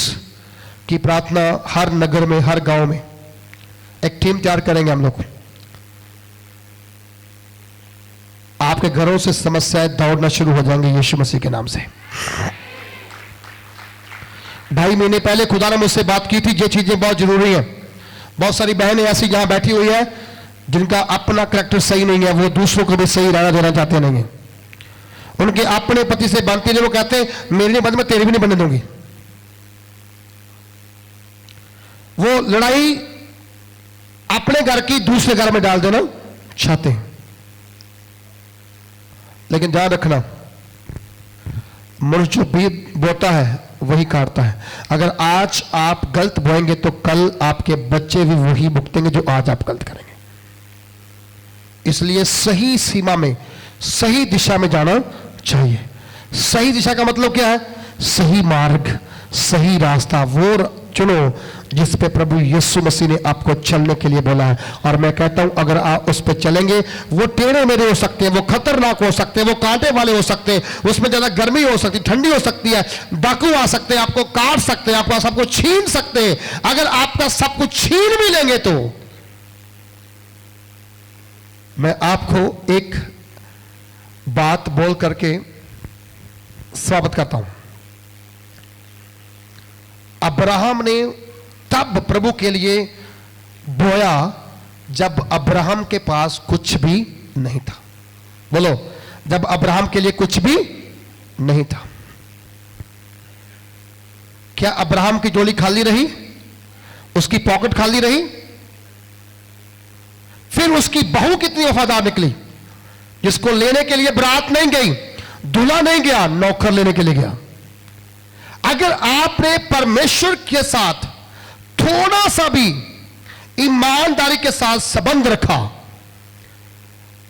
की प्रार्थना। हर नगर में, हर गांव में एक टीम तैयार करेंगे हम लोग। आपके घरों से समस्याएं दौड़ना शुरू हो जाएंगे यीशु मसीह के नाम से। 2.5 महीने पहले खुदा ने मुझसे बात की थी, ये चीजें बहुत जरूरी है। बहुत सारी बहनें ऐसी यहां बैठी हुई है जिनका अपना कैरेक्टर सही नहीं है, वो दूसरों को भी सही रहना देना चाहते नहीं है। उनके अपने पति से बनती है, वो कहते हैं मेरी नहीं बंद, मैं तेरी भी नहीं बनने दूंगी। वो लड़ाई अपने घर की दूसरे घर में डाल देना चाहते हैं। लेकिन ध्यान रखना, मनुष्य जो भी बोता है वही काटता है। अगर आज आप गलत बोएंगे तो कल आपके बच्चे भी वही भुगतेंगे जो आज आप गलत करेंगे। इसलिए सही सीमा में, सही दिशा में जाना चाहिए। सही दिशा का मतलब क्या है? सही मार्ग, सही रास्ता वो चुनो जिस पे प्रभु यीशु मसीह ने आपको चलने के लिए बोला है। और मैं कहता हूं अगर आप उस पे चलेंगे, वो टेढ़े मेढ़े हो सकते हैं, वो खतरनाक हो सकते हैं, वो कांटे वाले हो सकते हैं, उसमें ज्यादा गर्मी हो सकती, ठंडी हो सकती है, डाकू आ सकते हैं, आपको काट सकते हैं, आपका सब कुछ छीन सकते हैं। अगर आपका सब कुछ छीन भी लेंगे तो मैं आपको एक बात बोल करके स्वागत करता हूं। अब्राहम ने तब प्रभु के लिए बोया जब अब्राहम के पास कुछ भी नहीं था। बोलो, जब अब्राहम के लिए कुछ भी नहीं था। क्या अब्राहम की झोली खाली रही? उसकी पॉकेट खाली रही? फिर उसकी बहू कितनी वफादार निकली, जिसको लेने के लिए बारात नहीं गई, दूल्हा नहीं गया, नौकर लेने के लिए गया। अगर आपने परमेश्वर के साथ थोड़ा सा भी ईमानदारी के साथ संबंध रखा,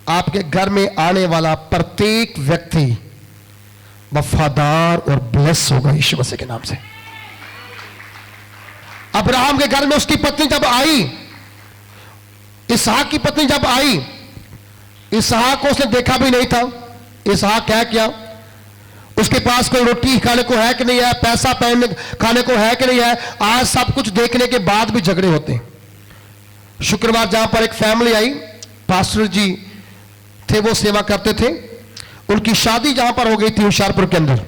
आपके घर में आने वाला प्रत्येक व्यक्ति वफादार और ब्लेस होगा यीशु मसीह के नाम से। अब्राहम के घर में उसकी पत्नी जब आई, इसहाक की पत्नी जब आई, इसहाक को उसने देखा भी नहीं था। इसहाक क्या किया? उसके पास कोई रोटी खाने को है कि नहीं है, पैसा पहनने खाने को है कि नहीं है। आज सब कुछ देखने के बाद भी झगड़े होते हैं। शुक्रवार जहां पर एक फैमिली आई, पास्टर जी थे, वो सेवा करते थे, उनकी शादी जहां पर हो गई थी होशियारपुर के अंदर।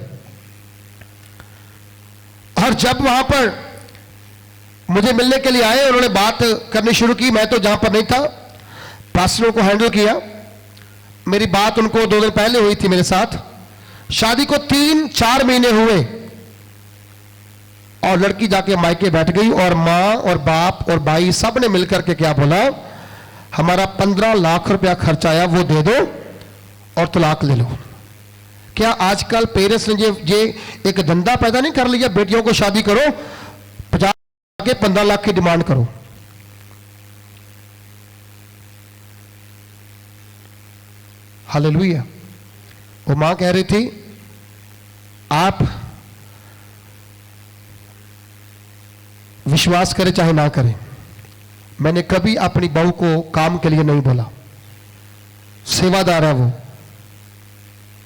और जब वहां पर मुझे मिलने के लिए आए, उन्होंने बात करनी शुरू की। मैं तो जहां पर नहीं था, पास्टरों को हैंडल किया। मेरी बात उनको 2 दिन पहले हुई थी मेरे साथ। शादी को 3-4 महीने हुए और लड़की जाके मायके बैठ गई, और मां और बाप और भाई सब ने मिलकर के क्या बोला, हमारा 15 लाख रुपया खर्च आया, वो दे दो और तलाक ले लो। क्या आजकल पेरेंट्स ने ये एक धंधा पैदा नहीं कर लिया, बेटियों को शादी करो, 50 के 15 लाख की डिमांड करो। हालेलुया। वो मां कह रही थी, आप विश्वास करें चाहे ना करें, मैंने कभी अपनी बहू को काम के लिए नहीं बोला। सेवादार है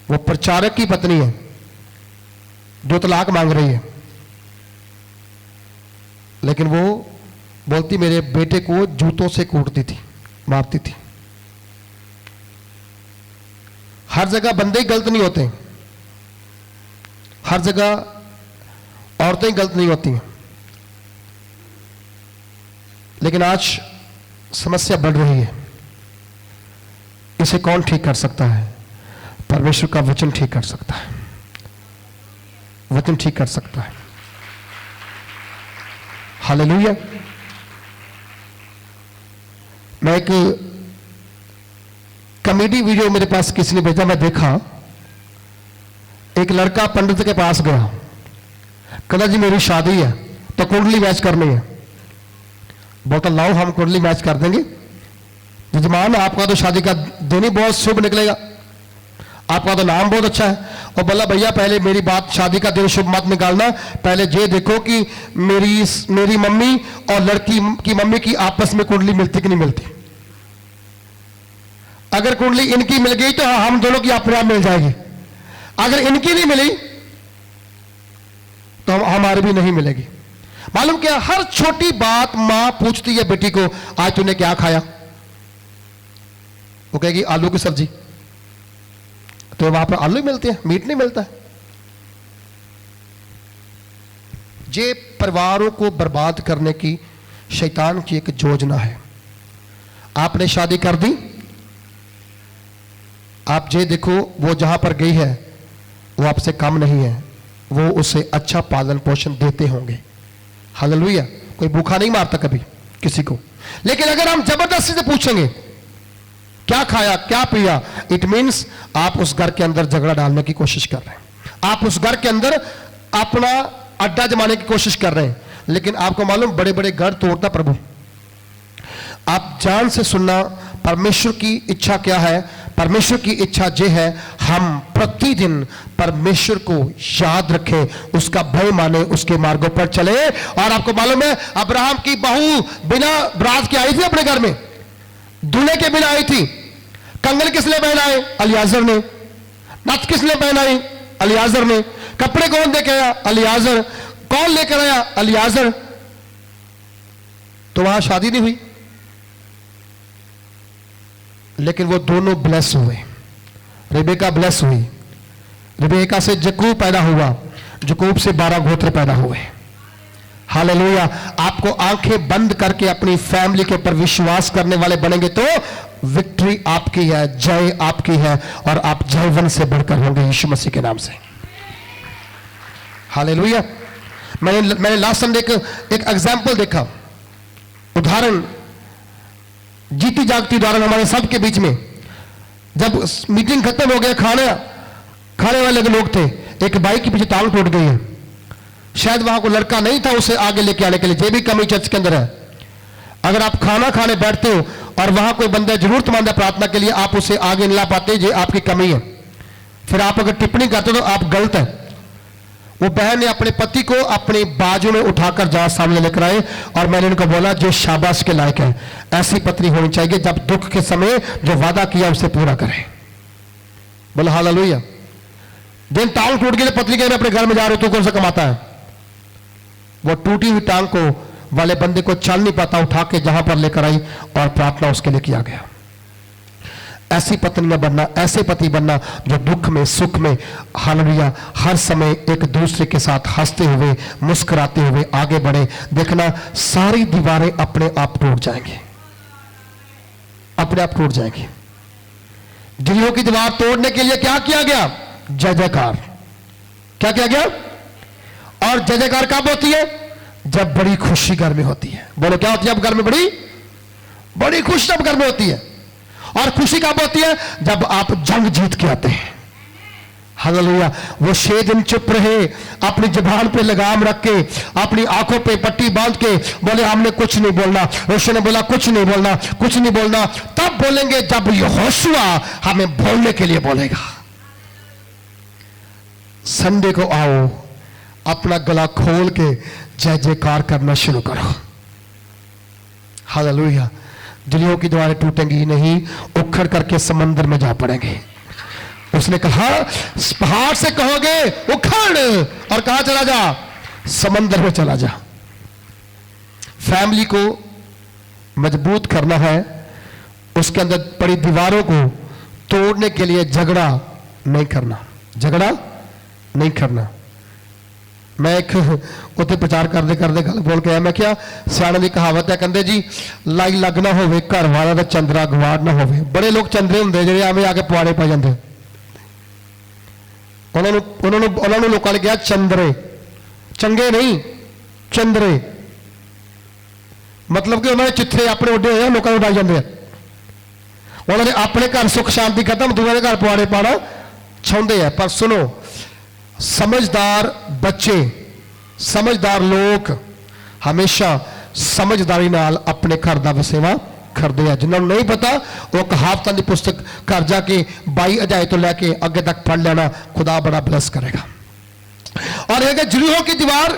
वो प्रचारक की पत्नी है जो तलाक मांग रही है, लेकिन वो बोलती मेरे बेटे को जूतों से कूटती थी, मारती थी। हर जगह बंदे ही गलत नहीं होते, हर जगह औरतें ही गलत नहीं होती हैं। लेकिन आज समस्या बढ़ रही है। इसे कौन ठीक कर सकता है? परमेश्वर का वचन ठीक कर सकता है। वचन ठीक कर सकता है। हालेलुया। मैं एक कॉमेडी वीडियो मेरे पास किसी ने भेजा, मैं देखा। एक लड़का पंडित के पास गया, कहता जी मेरी शादी है तो कुंडली मैच करनी है। बोलता लाओ हम कुंडली मैच कर देंगे। यजमान आपका तो शादी का दिन ही बहुत शुभ निकलेगा, आपका तो नाम बहुत अच्छा है। और बोला भैया पहले मेरी बात, शादी का दिन शुभ मत निकालना, पहले ये देखो कि मेरी मम्मी और लड़की की मम्मी की आपस में कुंडली मिलती कि नहीं मिलती। अगर कुंडली इनकी मिल गई तो हम दोनों की अपने आप मिल जाएगी, अगर इनकी नहीं मिली तो हमारी भी नहीं मिलेगी। मालूम क्या, हर छोटी बात मां पूछती है बेटी को, आज तूने क्या खाया? वो कहेगी आलू की सब्जी। तो वहां पर आलू मिलते हैं, मीट नहीं मिलता है। ये परिवारों को बर्बाद करने की शैतान की एक योजना है। आपने शादी कर दी, आप ये देखो वो जहां पर गई है वो आपसे कम नहीं है, वो उसे अच्छा पालन पोषण देते होंगे। हालेलुया। कोई भूखा नहीं मारता कभी किसी को। लेकिन अगर हम जबरदस्ती से पूछेंगे क्या खाया क्या पिया, इट मीन्स आप उस घर के अंदर झगड़ा डालने की कोशिश कर रहे हैं, आप उस घर के अंदर अपना अड्डा जमाने की कोशिश कर रहे हैं। लेकिन आपको मालूम, बड़े बड़े घर तोड़ता प्रभु। आप जान से सुनना, परमेश्वर की इच्छा क्या है? परमेश्वर की इच्छा ये है, हम प्रतिदिन परमेश्वर को याद रखें, उसका भय माने, उसके मार्गों पर चले। और आपको मालूम है, अब्राहम की बहू बिना बरात के आई थी अपने घर में, दूल्हे के बिना आई थी। कंगन किसने पहनाए? अलियाजर ने। नथ किसने पहनाई? अलियाजर ने। कपड़े कौन दे के आया? अलियाजर। कौन लेकर आया? अलियाजर। तो वहां शादी नहीं हुई, लेकिन वो दोनों ब्लेस हुए। रेबेका ब्लेस हुई। रेबेका से जकूब पैदा हुआ, जकूब से 12 गोत्र पैदा हुए। हालेलुया। आपको आंखें बंद करके अपनी फैमिली के ऊपर विश्वास करने वाले बनेंगे तो विक्ट्री आपकी है, जय आपकी है, और आप जयवन से बढ़कर होंगे यीशु मसीह के नाम से। हालेलुया। मैंने लास्ट संडे एक एग्जाम्पल देखा, उदाहरण, जीती जागती उदाहरण हमारे सबके बीच में। जब मीटिंग खत्म हो गया, खाने वाले लोग थे, एक भाई की पीछे टांग टूट गई है। शायद वहां को लड़का नहीं था उसे आगे लेके आने के लिए। ये भी कमी चर्च के अंदर है। अगर आप खाना खाने बैठते हो और वहां कोई बंदा जरूरतमंद है प्रार्थना के लिए, आप उसे आगे नहीं ला पाते, ये आपकी कमी है। फिर आप अगर टिप्पणी करते हो तो आप गलत है। वो बहन ने अपने पति को अपने बाजू में उठाकर जहां सामने लेकर आए, और मैंने उनको बोला जो शाबाश के लायक है, ऐसी पत्नी होनी चाहिए जब दुख के समय जो वादा किया उसे पूरा करे। बोला हालेलुया। दिन टांग टूट गई, पत्नी कह रहे अपने घर में जा रहे हो, तू कौन सा कमाता है? वो टूटी हुई टांग को वाले बंदे को चल नहीं पाता, उठा के जहां पर लेकर आई और प्रार्थना उसके लिए किया गया। ऐसी पत्नियां बनना, ऐसे पति बनना जो दुख में सुख में हालेलुया हर समय एक दूसरे के साथ हंसते हुए मुस्कुराते हुए आगे बढ़े। देखना सारी दीवारें अपने आप टूट जाएंगी, अपने आप टूट जाएंगी। दिलों की दीवार तोड़ने के लिए क्या किया गया? जय जयकार। क्या किया गया? और जय जयकार कब होती है? जब बड़ी खुशी घर में होती है। बोलो क्या होती है? अब घर में बड़ी खुशी अब घर में होती है। और खुशी कब होती है? जब आप जंग जीत के आते हैं। हालेलुया। वो 6 दिन चुप रहे, अपनी जुबान पे लगाम रख के, अपनी आंखों पे पट्टी बांध के बोले हमने कुछ नहीं बोलना। यहोशू ने बोला कुछ नहीं बोलना, कुछ नहीं बोलना। तब बोलेंगे जब यहोशू हमें बोलने के लिए बोलेगा। संडे को आओ, अपना गला खोल के जय जयकार करना शुरू करो। हालेलुया। दिलों की दीवारें टूटेंगी नहीं, उखड़ करके समंदर में जा पड़ेंगे। उसने कहा पहाड़ से कहोगे उखड़, और कहां चला जा? समंदर में चला जा। फैमिली को मजबूत करना है, उसके अंदर पड़ी दीवारों को तोड़ने के लिए झगड़ा नहीं करना, झगड़ा नहीं करना। मैं एक उत्ते प्रचार करते करते गल बोल के आया, मैं क्या सियाणे की कहावत है, कहते जी लाई लग ना होवे घर वाला तो चंद्रा गवाड़ ना होवे। बड़े लोग चंद्रे होंगे जो एवं आके पुआड़े पा जाते, उन्होंने लोगों ने कहा चंद्रे, चंगे नहीं चंद्रे, मतलब कि उन्होंने चिट्ठे अपने उड्डे हुए लोगों को उड़ाई जाते हैं। उन्होंने अपने घर सुख शांति खत्म, दूसरे घर पुआड़े पाना चाहते हैं। पर सुनो, समझदार बच्चे, समझदार लोग हमेशा समझदारी नाल अपने घर का वसेवा करते हैं। जिन्होंने नहीं पता वो कहावतां की पुस्तक घर जाके 22 अध्याय तो लेके अगे तक पढ़ लेना, खुदा बड़ा ब्लेस करेगा। और एक जरीहो की दीवार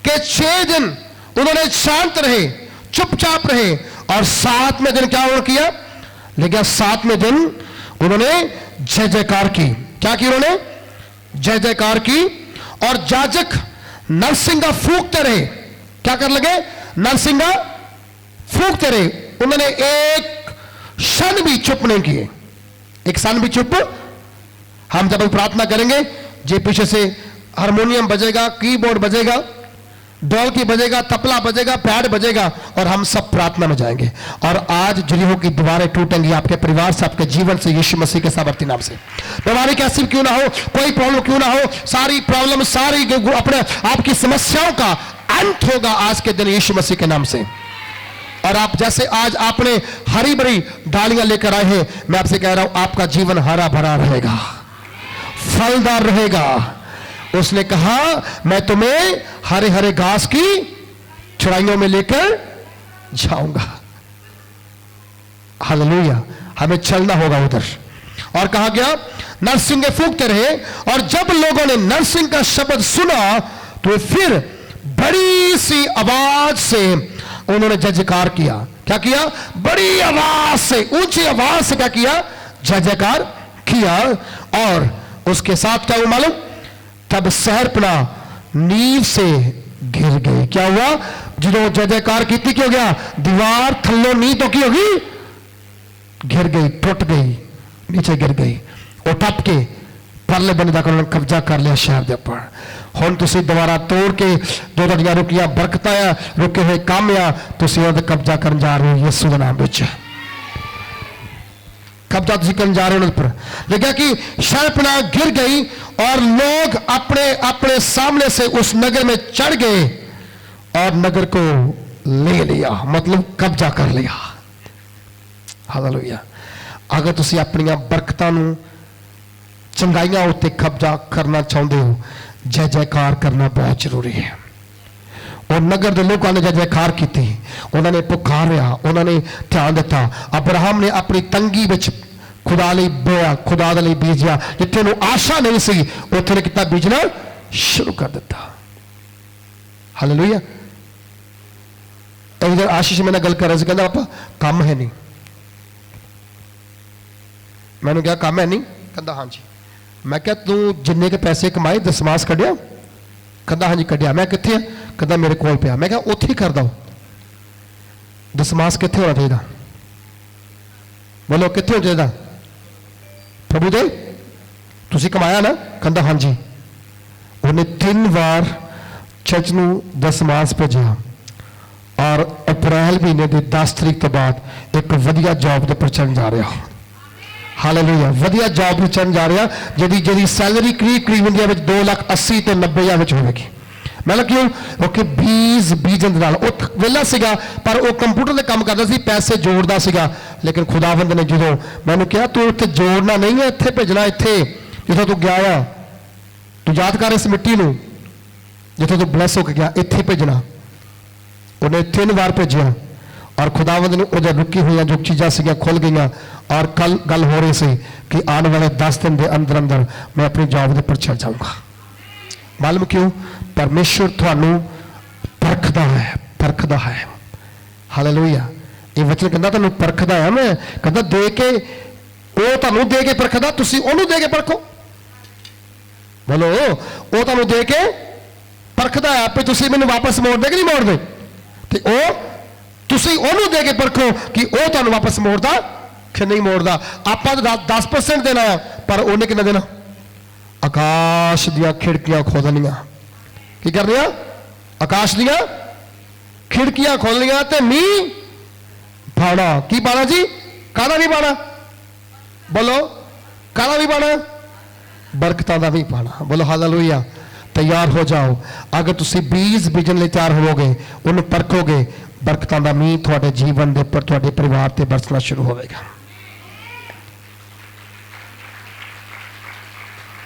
के 6 दिन उन्होंने शांत रहे, चुपचाप रहे, और 7वें दिन क्या उन्होंने किया? लेकिन 7वें दिन उन्होंने जय जयकार की। क्या की उन्होंने? जय जयकार की। और जाजक नरसिंगा फूंकते रहे। क्या कर लगे? नरसिंगा फूंकते रहे। उन्होंने एक क्षण भी चुप नहीं किए, एक क्षण भी चुप। हम जब प्रार्थना करेंगे, जे पीछे से हारमोनियम बजेगा, कीबोर्ड बजेगा, ढोलकी बजेगा, तबला बजेगा, पैड बजेगा, और हम सब प्रार्थना में जाएंगे। और आज जरीहो की दीवारें टूटेंगी आपके परिवार से, आपके जीवन से, यीशु मसीह के सामर्थी नाम से। बीमारी कैसी क्यों ना हो, कोई प्रॉब्लम क्यों ना हो, सारी प्रॉब्लम, सारी अपने आपकी समस्याओं का अंत होगा आज के दिन यीशु मसीह के नाम से। और आप जैसे आज आपने हरी भरी डालियां लेकर आए हैं, मैं आपसे कह रहा हूं आपका जीवन हरा भरा रहेगा, फलदार रहेगा। उसने कहा मैं तुम्हें हरे हरे घास की चढ़ाइयों में लेकर जाऊंगा। हालेलुया। हमें चलना होगा उधर। और कहा गया नरसिंगे फूंकते रहे, और जब लोगों ने नरसिंह का शब्द सुना तो फिर बड़ी सी आवाज से उन्होंने जय जयकार किया। क्या किया? बड़ी आवाज से, ऊंची आवाज से क्या किया? जय जयकार किया। और उसके साथ क्या हुआ मालूम? तब शहरपना नींव से गिर गई। क्या हुआ? जो जय जयकार की थी, क्या हो गया? दीवार थल्लो नींव तो की होगी, गिर गई, टूट गई, नीचे गिर गई। और टप के परले बने जाकर उन्होंने कब्जा कर लिया शहर के ऊपर। हुण तुसीं दोबारा तोड़ के जो तुहाडियां रुकियां बरकतां आ, रुके हुए काम आ, तुसीं उहदे कब्जा करन जा रहे हो यीशु दे नाम विच। कब्जा तुसीं करन जा रहे हो उहदे पर। देखा कि शहरपनाह गिर गई और लोग अपने अपने सामने से उस नगर में चढ़ गए और नगर को ले लिया, मतलब कब्जा कर लिया। हालेलुया। अगर तुसीं अपनियां बरकतां नूं, चंगाइयां उत्ते कब्जा करना चाहते हो, जय जयकार करना बहुत जरूरी है। और नगर के लोगों ने जय जयकार की, उन्होंने पुकारिया, उन्होंने ध्यान दिता। अब्राहम ने अपनी तंगी विच खुदा लई बोया, खुदा दे लई बीजिया। जिथे उन्हें आशा नहीं सी उत्थे ने कितना बीजना शुरू कर दिता। हालेलुया। एक दिन आशीष मेरे गल कर रहे थे, कहता आपा काम है नहीं। मैंने कहा काम है नहीं? कहता हाँ जी। मैं क्या तू जिन्ने के पैसे कमाए दसमास कढ़िया? कहता हाँ जी कढ़िया। मैं कित्थे आ? कहता मेरे कोल पिया। मैं क्या उत्थे ही कर दो। दसमास कित्थे होना चाहिए? बोलो कित्थे होना चाहिए? प्रभु दे तुसी कमाया ना? कहता हाँ जी। उन्हें 3 बार चर्च नूं दसमास भेजा और अप्रैल महीने की 10 तरीक तो बाद एक वधिया जॉब के पर चढ़न जा रहा। हालेलुया। वधिया जॉब पर चढ़न जा रहा जिहदी सैलरी करीब इंडिया में 2,80,000 तो 90,000 होगी। मतलब क्यों? क्योंकि बीज बीजन नाल वेला सीगा पर वो कंप्यूटर के काम करता सी, पैसे जोड़ता सीगा। लेकिन खुदावंद ने जो मैंने कहा तू इत्थे जोड़ना नहीं है, इत्थे भेजना, इत्थे जिथों तू गया आ तू याद कर इस मिट्टी नूं जिथों तू ब्लैस होकर गया, इत्थे भेजना। उन्हें 3 बार भेजा और खुदावंद ने उधर रुकी हुई जो चीज़ां सीगियां खुल गई। और कल गल हो रही सी कि आने वाले 10 दिन के अंदर अंदर मैं अपनी जॉब के पर चढ़ जाऊँगा। मालूम क्यों? परमेश्वर थानू परखदा है, परखदा है। हालेलुया। ये वचन कहता तुहानू परखदा है। मैं कहता दे के वो तुहानू दे के परखदा, तुसी ओनू दे के परखो। बोलो वो तुहानू दे के परखदा है पे तुसी मैनू वापस मोड़ दे कि नहीं मोड़ दे? ते ओ तुसी ओनू दे के परखो कि वो तुहानू वापस मोड़दा कि नहीं मोड़दा। आपां 10% देना है पर उन्हें कितना देना? आकाश दियां खिड़कियां खोलनियां। की करनियां? आकाश दियां खिड़कियां खोलनियां ते मींह पाना। की पाना जी? कादा नहीं पाना? बोलो कादा नहीं पाना? बरकतां दा नहीं पाना। बोलो हालेलुया। तैयार हो जाओ। अगर तुसी बीज बीजन लई तैयार होवोगे, उन्हें परखोगे, बरकतां दा मींह तुहाडे जीवन दे उपर तुहाडे परिवार ते बरसना शुरू होवेगा।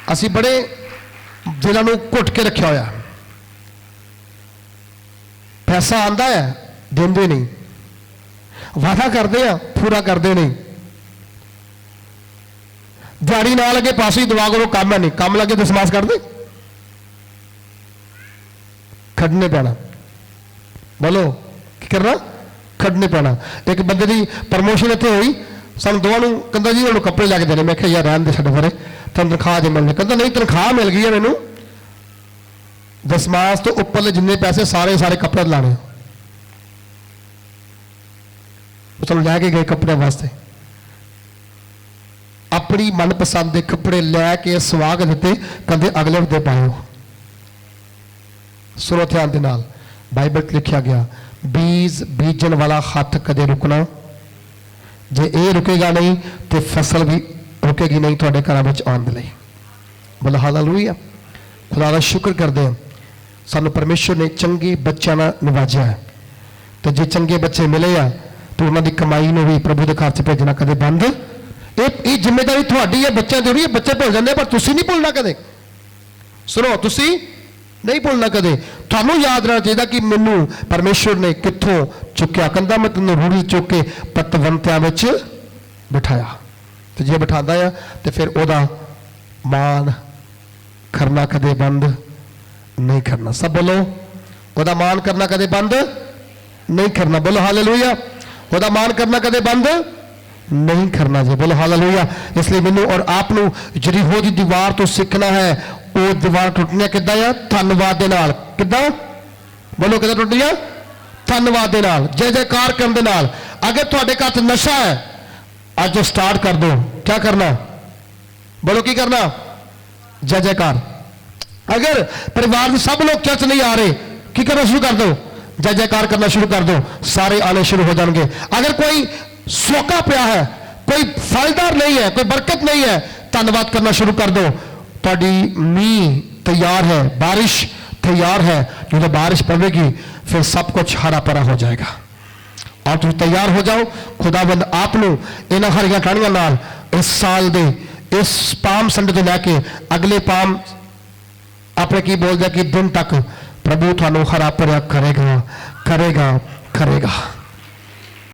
असी बड़े दिलों नूं घुट के रखा होया। पैसा आंदा है देंदे नहीं, वादा करते हैं पूरा करते नहीं। दिहाड़ी ना लगे पास ही दुआ करो, काम है नहीं, काम लगे दसमास कर दे, खड़ने पैना। बोलो की करना? खड़ने पैना। एक बंदे की प्रमोशन इतने हुई, सानू दोवां कहता जी उन्होंने कपड़े लैके देने। मैं क्या यार रहन दे छड्ड परे, तनख्वाह जो मिलनी। कहता नहीं तनख्वाह मिल गई है मैनू, दसमास तो उपरले जिन्ने पैसे सारे सारे कपड़े लाने। चलो लैके गए कपड़े वास्ते, अपनी मनपसंद के कपड़े लैके सवा के दिते, कहते अगले हफ्ते पाओ। सुनो ध्यान के नाल, बाइबल लिखा गया बीज बीजन वाला हाथ कदे रुकना, जे ये रुकेगा नहीं तो फसल भी रुकेगी नहीं थोड़े घर में आने लई। बोलो हालेलुया। खुदा का शुक्र करते हैं सानू परमेश्वर ने चंगे बच्चों का नवाजा है। तो जे चंगे बच्चे मिले आ तो उन्होंने कमाई में भी प्रभु के घर च भेजना कदे बंद। ये जिम्मेदारी थोड़ी है, बच्चों की। बच्चे भुल जाते पर तुसी नहीं भूलना कदे। सुनो तुसी नहीं भूलना कदे। थानू याद रहना चाहिए कि मैनू परमेश्वर ने कित्थों चुक्या। कहता मैं तेन रूढ़ी चुक के पतवंत्यां विच बिठाया। तो जे बिठाता है तो फिर ओदा मान करना कदे बंद नहीं करना। सब बोलो ओदा मान करना कदे बंद नहीं करना। बोलो हालेलुया। ओदा मान करना कदे बंद नहीं करना जी। बोलो हालेलुया। इसलिए मैनू और आप नू यरीहो दी दीवार तो सीखना है। वो दीवार टुटनिया किद्दां आ? धन्नवाद दे नाल। किद्दां? बोलो किद्दां टुटनिया? धन्नवाद दे नाल, जय जयकार करन दे नाल। अगर तुहाडे घर च नशा है अज स्टार्ट कर दो। क्या करना? बोलो की करना? जय जयकार। अगर परिवार में सब लोग चर्च नहीं आ रहे, की करना शुरू कर दो? जय जयकार करना शुरू कर दो, सारे आने शुरू हो जाएंगे। अगर कोई सोका पिया है, कोई फलदार नहीं है, कोई बरकत नहीं है, धन्यवाद करना शुरू कर दो। तुहाडी मींह तैयार है, बारिश तैयार है। जो बारिश पड़ेगी फिर सब कुछ हरा भरा हो जाएगा। और तुम तैयार हो जाओ। खुदाबंद आप इन्हां हरियां टाणियां नाल इस साल दे इस पाम संडे तो लैके अगले पाम अपने की बोलते कि दिन तक प्रभु थानू हरा भरा करेगा, करेगा, करेगा।